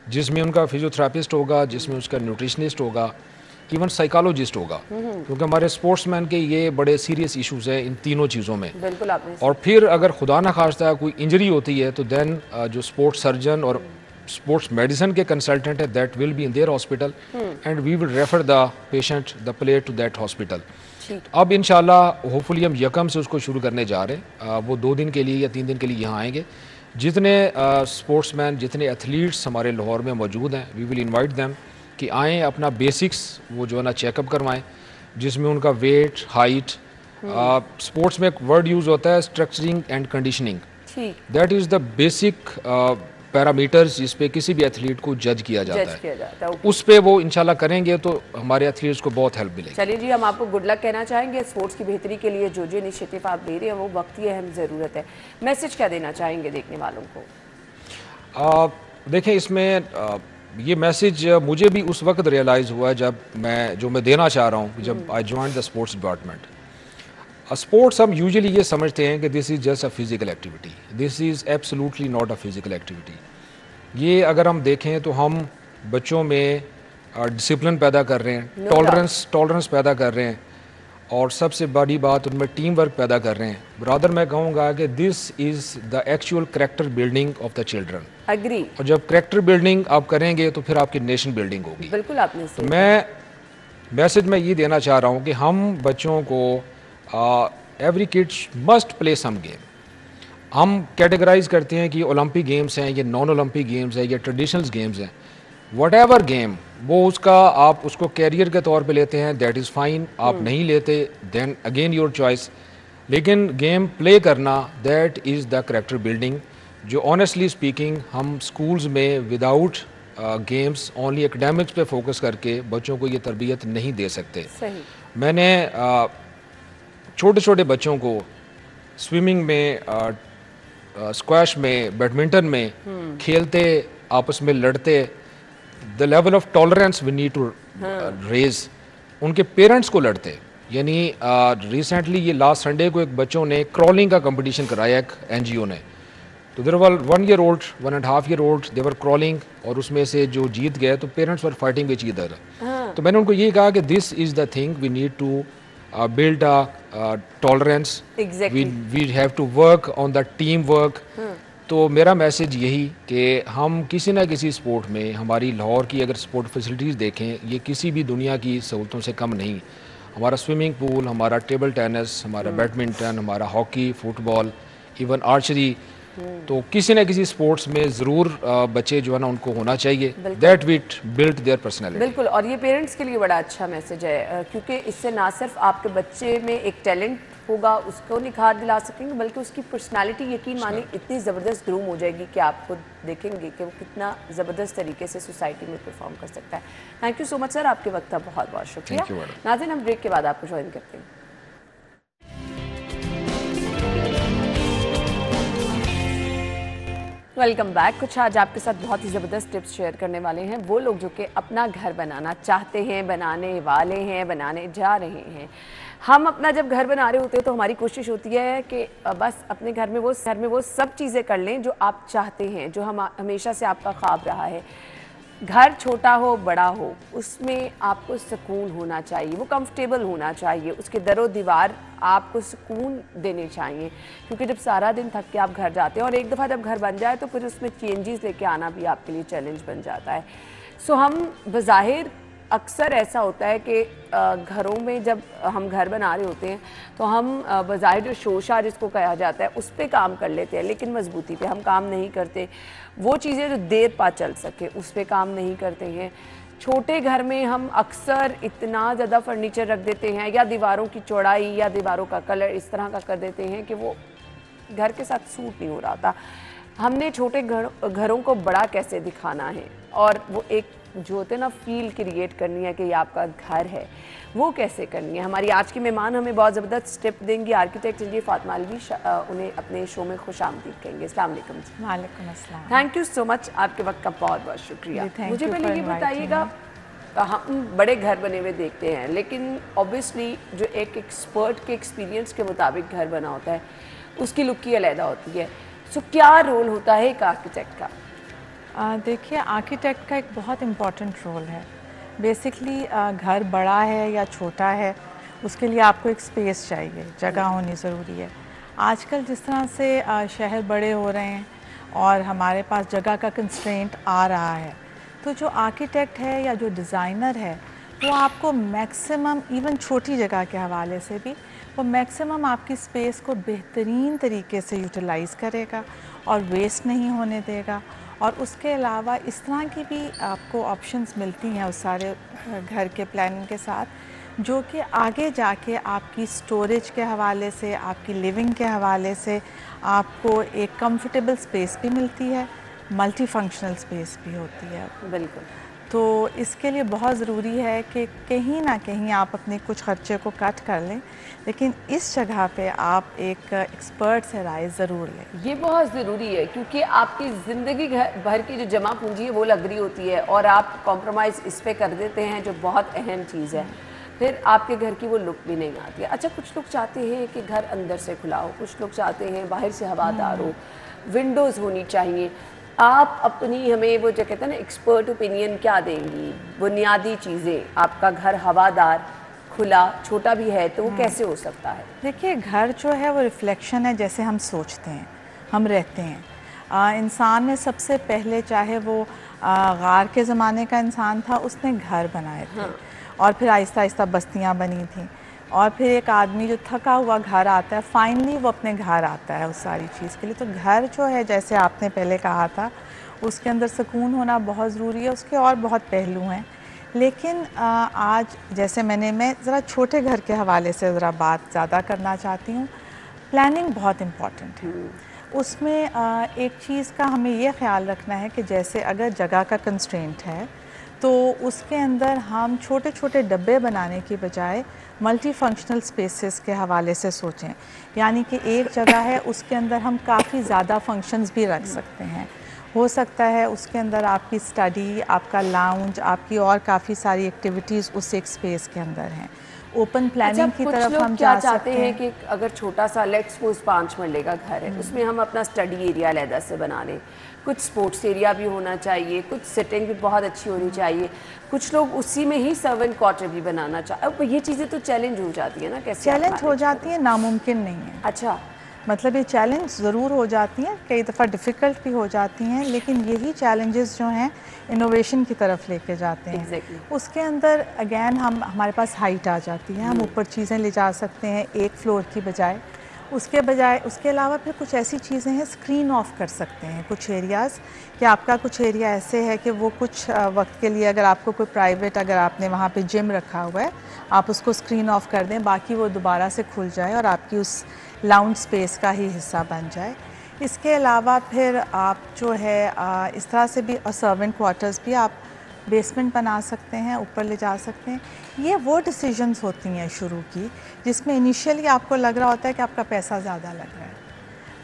D: जिसमें उनका फिजियोथेरापिस्ट होगा, जिसमें उसका न्यूट्रिशनिस्ट होगा, इवन साइकोलॉजिस्ट होगा, क्योंकि हमारे स्पोर्ट्समैन के ये बड़े सीरियस इश्यूज हैं इन तीनों चीज़ों में।
A: बिल्कुल आपने।
D: और फिर अगर खुदा ना खास्ता कोई इंजरी होती है तो देन जो स्पोर्ट्स सर्जन और स्पोर्ट्स मेडिसिन के कंसल्टेंट है that will be in their hospital and we will refer the patient the player to that hospital. अब इंशाल्लाह होपफुली हम यकम से उसको शुरू करने जा रहे हैं। वो 2 दिन के लिए या 3 दिन के लिए यहाँ आएंगे। जितने स्पोर्ट्समैन, जितने एथलीट्स हमारे लाहौर में मौजूद हैं, वी विल इन्वाइट दैम कि आएँ, अपना बेसिक्स वो जो है ना चेकअप करवाएं, जिसमें उनका वेट, हाइट, स्पोर्ट्स में एक वर्ड यूज़ होता है structuring and conditioning. That is the basic parameters जिस पे किसी भी एथलीट को जज किया जाता है। उस पे वो इंशाल्लाह करेंगे तो हमारे एथलीट्स को बहुत हेल्प मिलेगी।
A: चलिए जी, हम आपको गुड लक कहना चाहेंगे स्पोर्ट्स की बेहतरी के लिए। जो जो इनिशिएटिव आप ले रहे हैं वो वक्त की अहम ज़रूरत है। मैसेज क्या देना चाहेंगे देखने वालों को?
D: देखें, इसमें ये मैसेज मुझे भी उस वक्त रियलाइज़ हुआ जब मैं देना चाह रहा हूँ, जब I join the sports department. Sports हम यूजुअली ये समझते हैं कि this is just a physical activity. This is absolutely not a physical activity. ये अगर हम देखें तो हम बच्चों में डिसिप्लिन पैदा कर रहे हैं, टॉलरेंस पैदा कर रहे हैं, और सबसे बड़ी बात उनमें टीम वर्क पैदा कर रहे हैं। ब्रदर, मैं कहूँगा कि this is the actual character building of the children.
A: Agree.
D: और जब कैरेक्टर बिल्डिंग आप करेंगे तो फिर आपकी नेशन बिल्डिंग होगी।
A: बिल्कुल आपने सही।
D: तो मैं मैसेज ये देना चाह रहा हूँ कि हम बच्चों को every kids must play some game. हम कैटेगराइज करते हैं कि ओलंपिक गेम्स हैं, ये नॉन ओलंपिक गेम्स हैं, ये ट्रेडिशनल गेम्स हैं। वट एवर गेम वो उसका आप उसको कैरियर के तौर पे लेते हैं, दैट इज़ फाइन। आप नहीं लेते देन अगेन योर चॉइस। लेकिन गेम प्ले करना that is the character building, जो ऑनेस्टली स्पीकिंग हम स्कूल्स में विदाउट गेम्स ओनली एकेडमिक्स पे फोकस करके बच्चों को ये तरबियत नहीं दे सकते।
A: सही।
D: मैंने छोटे छोटे बच्चों को स्विमिंग में, स्क्वैश में, बैडमिंटन में खेलते, आपस में लड़ते, the level of tolerance we need to raise. उनके पेरेंट्स को लड़ते, यानी रिसेंटली ये लास्ट संडे को एक बच्चों ने क्रॉलिंग का कंपटीशन कराया एक एनजीओ ने। तो there were 1 year old 1.5 year old they were crawling, और उसमें से जो जीत गए तो parents were fighting which either. तो मैंने उनको ये कहा कि this is the thing we need to build a tolerance,
A: Exactly.
D: we have to work on the team work। तो मेरा मैसेज यही कि हम किसी ना किसी स्पोर्ट में, हमारी लाहौर की अगर स्पोर्ट फैसिलिटीज़ देखें, ये किसी भी दुनिया की सहूलतों से कम नहीं। हमारा स्विमिंग पूल, हमारा टेबल टेनिस, हमारा बैडमिंटन, हमारा हॉकी, फुटबॉल, इवन आर्चरी, तो किसी न किसी स्पोर्ट्स में ज़रूर बच्चे जो है ना उनको होना चाहिए। That will build their personality.
A: बिल्कुल, और ये पेरेंट्स के लिए बड़ा अच्छा मैसेज है, क्योंकि इससे ना सिर्फ आपके बच्चे में एक टैलेंट होगा, उसको निखार दिला सकेंगे, बल्कि उसकी पर्सनालिटी यकीन मानिए इतनी ज़बरदस्त ग्रूम हो जाएगी कि आप खुद देखेंगे कि वो कितना ज़बरदस्त तरीके से सोसाइटी में परफॉर्म कर सकता है। Thank you so much sir, आपके वक्त का बहुत बहुत शुक्रिया। नाज़रीन, हम ब्रेक के बाद आपको ज्वाइन करते हैं। Welcome back. कुछ आज आपके साथ बहुत ही ज़बरदस्त टिप्स शेयर करने वाले हैं वो लोग जो कि अपना घर बनाना चाहते हैं, बनाने वाले हैं, बनाने जा रहे हैं। हम अपना जब घर बना रहे होते हैं तो हमारी कोशिश होती है कि बस अपने घर में वो सब चीज़ें कर लें जो आप चाहते हैं, जो हम हमेशा से आपका ख्वाब रहा है। घर छोटा हो बड़ा हो, उसमें आपको सुकून होना चाहिए, वो कंफर्टेबल होना चाहिए, उसके दरो दीवार आपको सुकून देने चाहिए, क्योंकि जब सारा दिन थक के आप घर जाते हैं और एक दफ़ा जब घर बन जाए तो फिर उसमें चेंजेस लेके आना भी आपके लिए चैलेंज बन जाता है। सो हम बज़ाहिर अक्सर ऐसा होता है कि घरों में जब हम घर बना रहे होते हैं तो हम बज़ाहिर जो शोशा जिसको कहा जाता है उस पर काम कर लेते हैं, लेकिन मजबूती पे हम काम नहीं करते। वो चीज़ें जो देर पा चल सके उस पर काम नहीं करते हैं। छोटे घर में हम अक्सर इतना ज़्यादा फर्नीचर रख देते हैं या दीवारों की चौड़ाई या दीवारों का कलर इस तरह का कर देते हैं कि वो घर के साथ सूट नहीं हो रहा था। हमने छोटे घरों को बड़ा कैसे दिखाना है और वो एक जो होते हैं ना फील क्रिएट करनी है कि ये आपका घर है, वो कैसे करनी है। हमारी आज की मेहमान हमें बहुत ज़बरदस्त टिप देंगी, आर्किटेक्ट इंजीनियर फातिमा अलवी। उन्हें अपने शो में खुशामदीद कहेंगे। अस्सलाम वालेकुम जी।
E: वालेकुम अस्सलाम।
A: थैंक यू सो मच, आपके वक्त का बहुत बहुत शुक्रिया। मुझे पहले ये बताइएगा, हम बड़े घर बने हुए देखते हैं, लेकिन ऑब्वियसली जो एक एक्सपर्ट के एक्सपीरियंस के मुताबिक घर बना होता है उसकी लुक ही अलहदा होती है। सो क्या रोल होता है एक आर्किटेक्ट का?
E: देखिए, आर्किटेक्ट का एक बहुत इम्पॉर्टेंट रोल है। बेसिकली घर बड़ा है या छोटा है उसके लिए आपको एक स्पेस चाहिए, जगह होनी ज़रूरी है। आजकल जिस तरह से शहर बड़े हो रहे हैं और हमारे पास जगह का कंस्ट्रेंट आ रहा है, तो जो आर्किटेक्ट है या जो डिज़ाइनर है वो आपको मैक्सिमम, इवन छोटी जगह के हवाले से भी, वो मैक्सिमम आपकी स्पेस को बेहतरीन तरीके से यूटिलाइज़ करेगा और वेस्ट नहीं होने देगा। और उसके अलावा इस तरह की भी आपको ऑप्शंस मिलती हैं उस सारे घर के प्लानिंग के साथ, जो कि आगे जाके आपकी स्टोरेज के हवाले से, आपकी लिविंग के हवाले से आपको एक कंफर्टेबल स्पेस भी मिलती है, मल्टी फंक्शनल स्पेस भी होती है।
A: बिल्कुल।
E: तो इसके लिए बहुत ज़रूरी है कि कहीं ना कहीं आप अपने कुछ खर्चे को कट कर लें, लेकिन इस जगह पे आप एक एक्सपर्ट से राय ज़रूर लें।
A: ये बहुत ज़रूरी है, क्योंकि आपकी ज़िंदगी भर की जो जमा पूंजी है वो लग रही होती है और आप कॉम्प्रोमाइज़ इस पे कर देते हैं, जो बहुत अहम चीज़ है। फिर आपके घर की वो लुक भी नहीं आती है। अच्छा, कुछ लोग चाहते हैं कि घर अंदर से खुला हो, कुछ लोग चाहते हैं बाहर से हवादार हो, विंडोज़ होनी चाहिए। आप अपनी हमें वो जो कहते हैं ना एक्सपर्ट ओपिनियन क्या देंगी? बुनियादी चीज़ें, आपका घर हवादार, खुला, छोटा भी है तो वो कैसे हो सकता है?
E: देखिए, घर जो है वो रिफ्लेक्शन है जैसे हम सोचते हैं, हम रहते हैं। इंसान ने सबसे पहले, चाहे वो गार के ज़माने का इंसान था, उसने घर बनाए थे और फिर आहिस्ता आहिस्ता बस्तियाँ बनी थी और फिर एक आदमी जो थका हुआ घर आता है, फाइनली वो अपने घर आता है उस सारी चीज़ के लिए। तो घर जो है, जैसे आपने पहले कहा था, उसके अंदर सुकून होना बहुत ज़रूरी है। उसके और बहुत पहलू हैं, लेकिन आज जैसे मैं ज़रा छोटे घर के हवाले से ज़रा बात ज़्यादा करना चाहती हूँ। प्लानिंग बहुत इम्पॉर्टेंट है। उसमें एक चीज़ का हमें ये ख्याल रखना है कि जैसे अगर जगह का कंस्ट्रेंट है तो उसके अंदर हम छोटे छोटे डब्बे बनाने की बजाय मल्टी फंक्शनल स्पेसेस के हवाले से सोचें। यानी कि एक जगह है, उसके अंदर हम काफ़ी ज़्यादा फंक्शंस भी रख सकते हैं। हो सकता है उसके अंदर आपकी स्टडी, आपका लाउंज, आपकी और काफ़ी सारी एक्टिविटीज़ उस एक स्पेस के अंदर हैं। ओपन प्लानिंग की तरफ हम
A: क्या
E: जा
A: चाहते
E: सकते
A: हैं कि अगर छोटा सा लेट्स सपोज 5 मरले का घर है, उसमें हम अपना स्टडी एरिया अलहदा से बना लें, कुछ स्पोर्ट्स एरिया भी होना चाहिए, कुछ सिटिंग भी बहुत अच्छी होनी चाहिए, कुछ लोग उसी में ही सर्वेंट क्वार्टर भी बनाना चाहते। अब ये चीज़ें तो चैलेंज हो जाती है ना, कैसे
E: चैलेंज हो जाती है, नामुमकिन नहीं है।
A: अच्छा,
E: मतलब ये चैलेंज ज़रूर हो जाती हैं, कई दफ़ा डिफ़िकल्ट भी हो जाती हैं, लेकिन यही चैलेंजेस जो हैं इनोवेशन की तरफ लेके जाते हैं।
A: Exactly.
E: उसके अंदर अगेन हमारे पास हाइट आ जाती है, हम ऊपर चीज़ें ले जा सकते हैं एक फ्लोर की बजाय। उसके अलावा फिर कुछ ऐसी चीज़ें हैं, स्क्रीन ऑफ कर सकते हैं कुछ एरियाज़, कि आपका कुछ एरिया ऐसे है कि वो कुछ वक्त के लिए, अगर आपको कोई प्राइवेट, अगर आपने वहाँ पे जिम रखा हुआ है, आप उसको स्क्रीन ऑफ कर दें, बाकी वो दोबारा से खुल जाए और आपकी उस लाउंज स्पेस का ही हिस्सा बन जाए। इसके अलावा फिर आप जो है इस तरह से भी सर्वेंट क्वार्टर्स भी आप बेसमेंट बना सकते हैं, ऊपर ले जा सकते हैं। ये वो डिसीजंस होती हैं शुरू की, जिसमें इनिशियली आपको लग रहा होता है कि आपका पैसा ज़्यादा लग रहा है,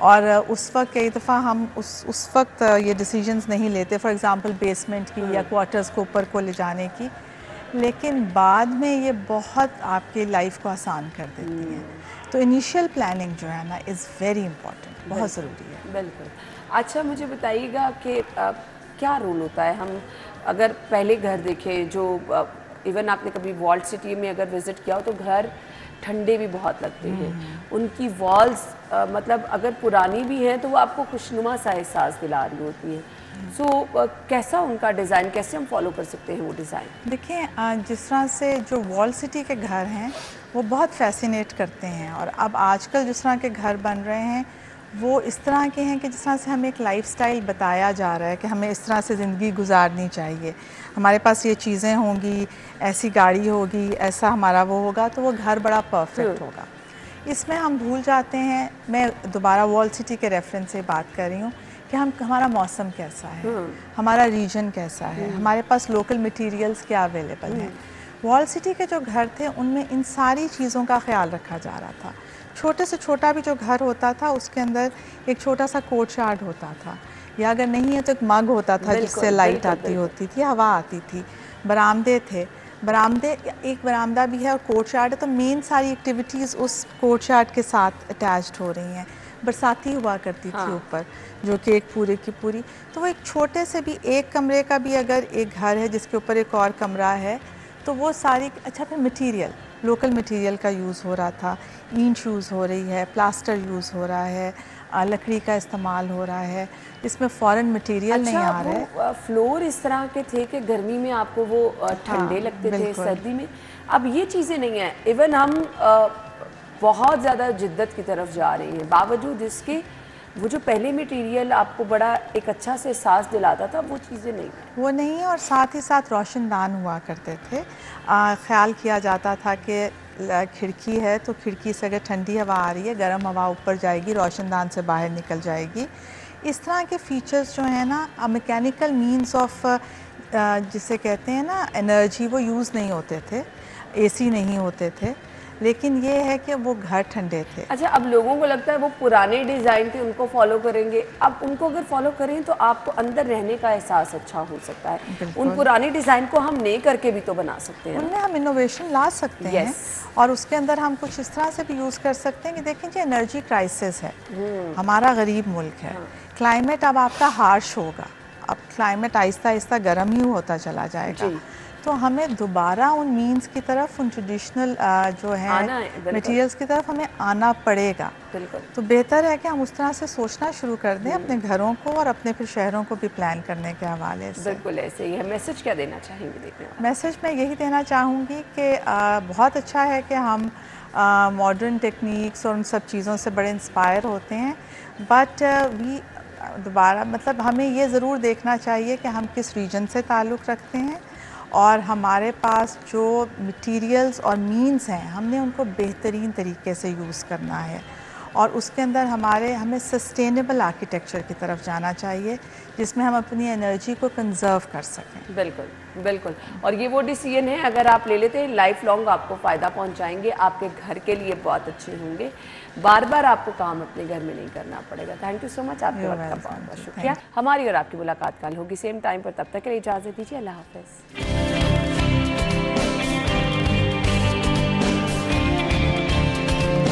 E: और उस वक्त कई दफ़ा हम उस वक्त ये डिसीजंस नहीं लेते, फॉर एग्ज़ाम्पल बेसमेंट की या क्वार्टर्स को ऊपर को ले जाने की, लेकिन बाद में ये बहुत आपकी लाइफ को आसान कर देती हैं। तो इनिशियल प्लानिंग जो है ना इज़ वेरी इंपॉर्टेंट, बहुत ज़रूरी है।
A: बिल्कुल। अच्छा, मुझे बताइएगा कि क्या रोल होता है, हम अगर पहले घर देखें जो इवन आपने कभी वॉल्ड सिटी में अगर विज़िट किया हो तो घर ठंडे भी बहुत लगते हैं, उनकी वॉल्स मतलब अगर पुरानी भी हैं तो वो आपको खुशनुमा सा एहसास दिला रही होती हैं। सो कैसा उनका डिज़ाइन, कैसे हम फॉलो कर सकते हैं वो डिज़ाइन?
E: देखिए, जिस तरह से जो वॉल सिटी के घर हैं वो बहुत फैसिनेट करते हैं, और अब आजकल जिस तरह के घर बन रहे हैं वो इस तरह के हैं कि जिस तरह से हमें एक लाइफस्टाइल बताया जा रहा है कि हमें इस तरह से ज़िंदगी गुजारनी चाहिए, हमारे पास ये चीज़ें होंगी, ऐसी गाड़ी होगी, ऐसा हमारा वो होगा, तो वो घर बड़ा परफेक्ट होगा। इसमें हम भूल जाते हैं, मैं दोबारा वॉल सिटी के रेफरेंस से बात कर रही हूँ, कि हमारा मौसम कैसा है, हमारा रीजन कैसा है, हमारे पास लोकल मटेरियल्स क्या अवेलेबल हैं। वॉल सिटी के जो घर थे उनमें इन सारी चीज़ों का ख्याल रखा जा रहा था। छोटे से छोटा भी जो घर होता था उसके अंदर एक छोटा सा कोर्टयार्ड होता था, या अगर नहीं है तो एक मग होता था जिससे लाइट आती होती थी, हवा आती थी, बरामदे थे, एक बरामदा भी है और कोर्टयार्ड है, तो मेन सारी एक्टिविटीज़ उस कोर्टयार्ड के साथ अटैच्ड हो रही हैं। बरसाती हुआ करती थी ऊपर, जो कि एक पूरे की पूरी, तो वो एक छोटे से भी एक कमरे का भी अगर एक घर है जिसके ऊपर एक और कमरा है, तो वो सारी, अच्छा फिर मटेरियल, लोकल मटेरियल का यूज़ हो रहा था, ईंट यूज़ हो रही है, प्लास्टर यूज़ हो रहा है, लकड़ी का इस्तेमाल हो रहा है, इसमें फॉरेन मटेरियल नहीं आ रहा है।
A: फ्लोर इस तरह के थे कि गर्मी में आपको वो ठंडे लगते थे, सर्दी में अब ये चीज़ें नहीं हैं। इवन हम बहुत ज़्यादा जिद्दत की तरफ जा रहे हैं, बावजूद इसके वो जो पहले मटेरियल आपको बड़ा एक अच्छा से एहसास दिलाता था वो चीज़ें नहीं हैं।
E: वो नहीं है, और साथ ही साथ रोशनदान हुआ करते थे। ख्याल किया जाता था कि खिड़की है तो खिड़की से अगर ठंडी हवा आ रही है, गर्म हवा ऊपर जाएगी, रोशनदान से बाहर निकल जाएगी। इस तरह के फीचर्स जो हैं ना, मैकेनिकल मीन्स ऑफ जिसे कहते हैं ना एनर्जी, वो यूज़ नहीं होते थे, एसी नहीं होते थे, लेकिन ये है कि वो घर ठंडे थे।
A: अच्छा, अब लोगों को लगता है वो पुराने डिज़ाइन थे उनको फॉलो करेंगे, अब उनको अगर फॉलो करें तो आपको अंदर रहने का एहसास अच्छा हो सकता है। उन पुराने डिज़ाइन को हम नए करके भी तो बना सकते हैं,
E: उनमें हम इनोवेशन ला सकते हैं, और उसके अंदर हम कुछ इस तरह से भी यूज़ कर सकते हैं कि देखें जी एनर्जी क्राइसिस है, हमारा गरीब मुल्क है, क्लाइमेट अब आपका हार्श होगा, अब क्लाइमेट आहिस्ता आहिस्ता गर्म ही होता चला जाएगा, तो हमें दोबारा उन मीन्स की तरफ, उन ट्रेडिशनल जो है मटेरियल्स की तरफ हमें आना पड़ेगा। तो बेहतर है कि हम उस तरह से सोचना शुरू कर दें अपने घरों को और अपने फिर शहरों को भी प्लान करने के हवाले से।
A: बिल्कुल ऐसे ही है। मैसेज क्या देना चाहेंगे देखने वाले?
E: मैसेज मैं यही देना चाहूँगी कि बहुत अच्छा है कि हम मॉडर्न टेक्निक्स और उन सब चीज़ों से बड़े इंस्पायर होते हैं, बट दोबारा मतलब हमें ये ज़रूर देखना चाहिए कि हम किस रीजन से ताल्लुक़ रखते हैं, और हमारे पास जो मटेरियल्स और मीन्स हैं हमने उनको बेहतरीन तरीके से यूज़ करना है, और उसके अंदर हमें सस्टेनेबल आर्किटेक्चर की तरफ जाना चाहिए जिसमें हम अपनी एनर्जी को कंजर्व कर सकें।
A: बिल्कुल बिल्कुल, और ये वो डिसीजन है अगर आप ले लेते हैं लाइफ लॉन्ग आपको फ़ायदा पहुंचाएंगे, आपके घर के लिए बहुत अच्छे होंगे, बार बार आपको काम अपने घर में नहीं करना पड़ेगा। थैंक यू सो मच, आपके वक्त का बहुत बहुत शुक्रिया। हमारी और आपकी मुलाकात कल होगी सेम टाइम पर, तब तक के लिए इजाज़त दीजिए, अल्लाह हाफ़िज़।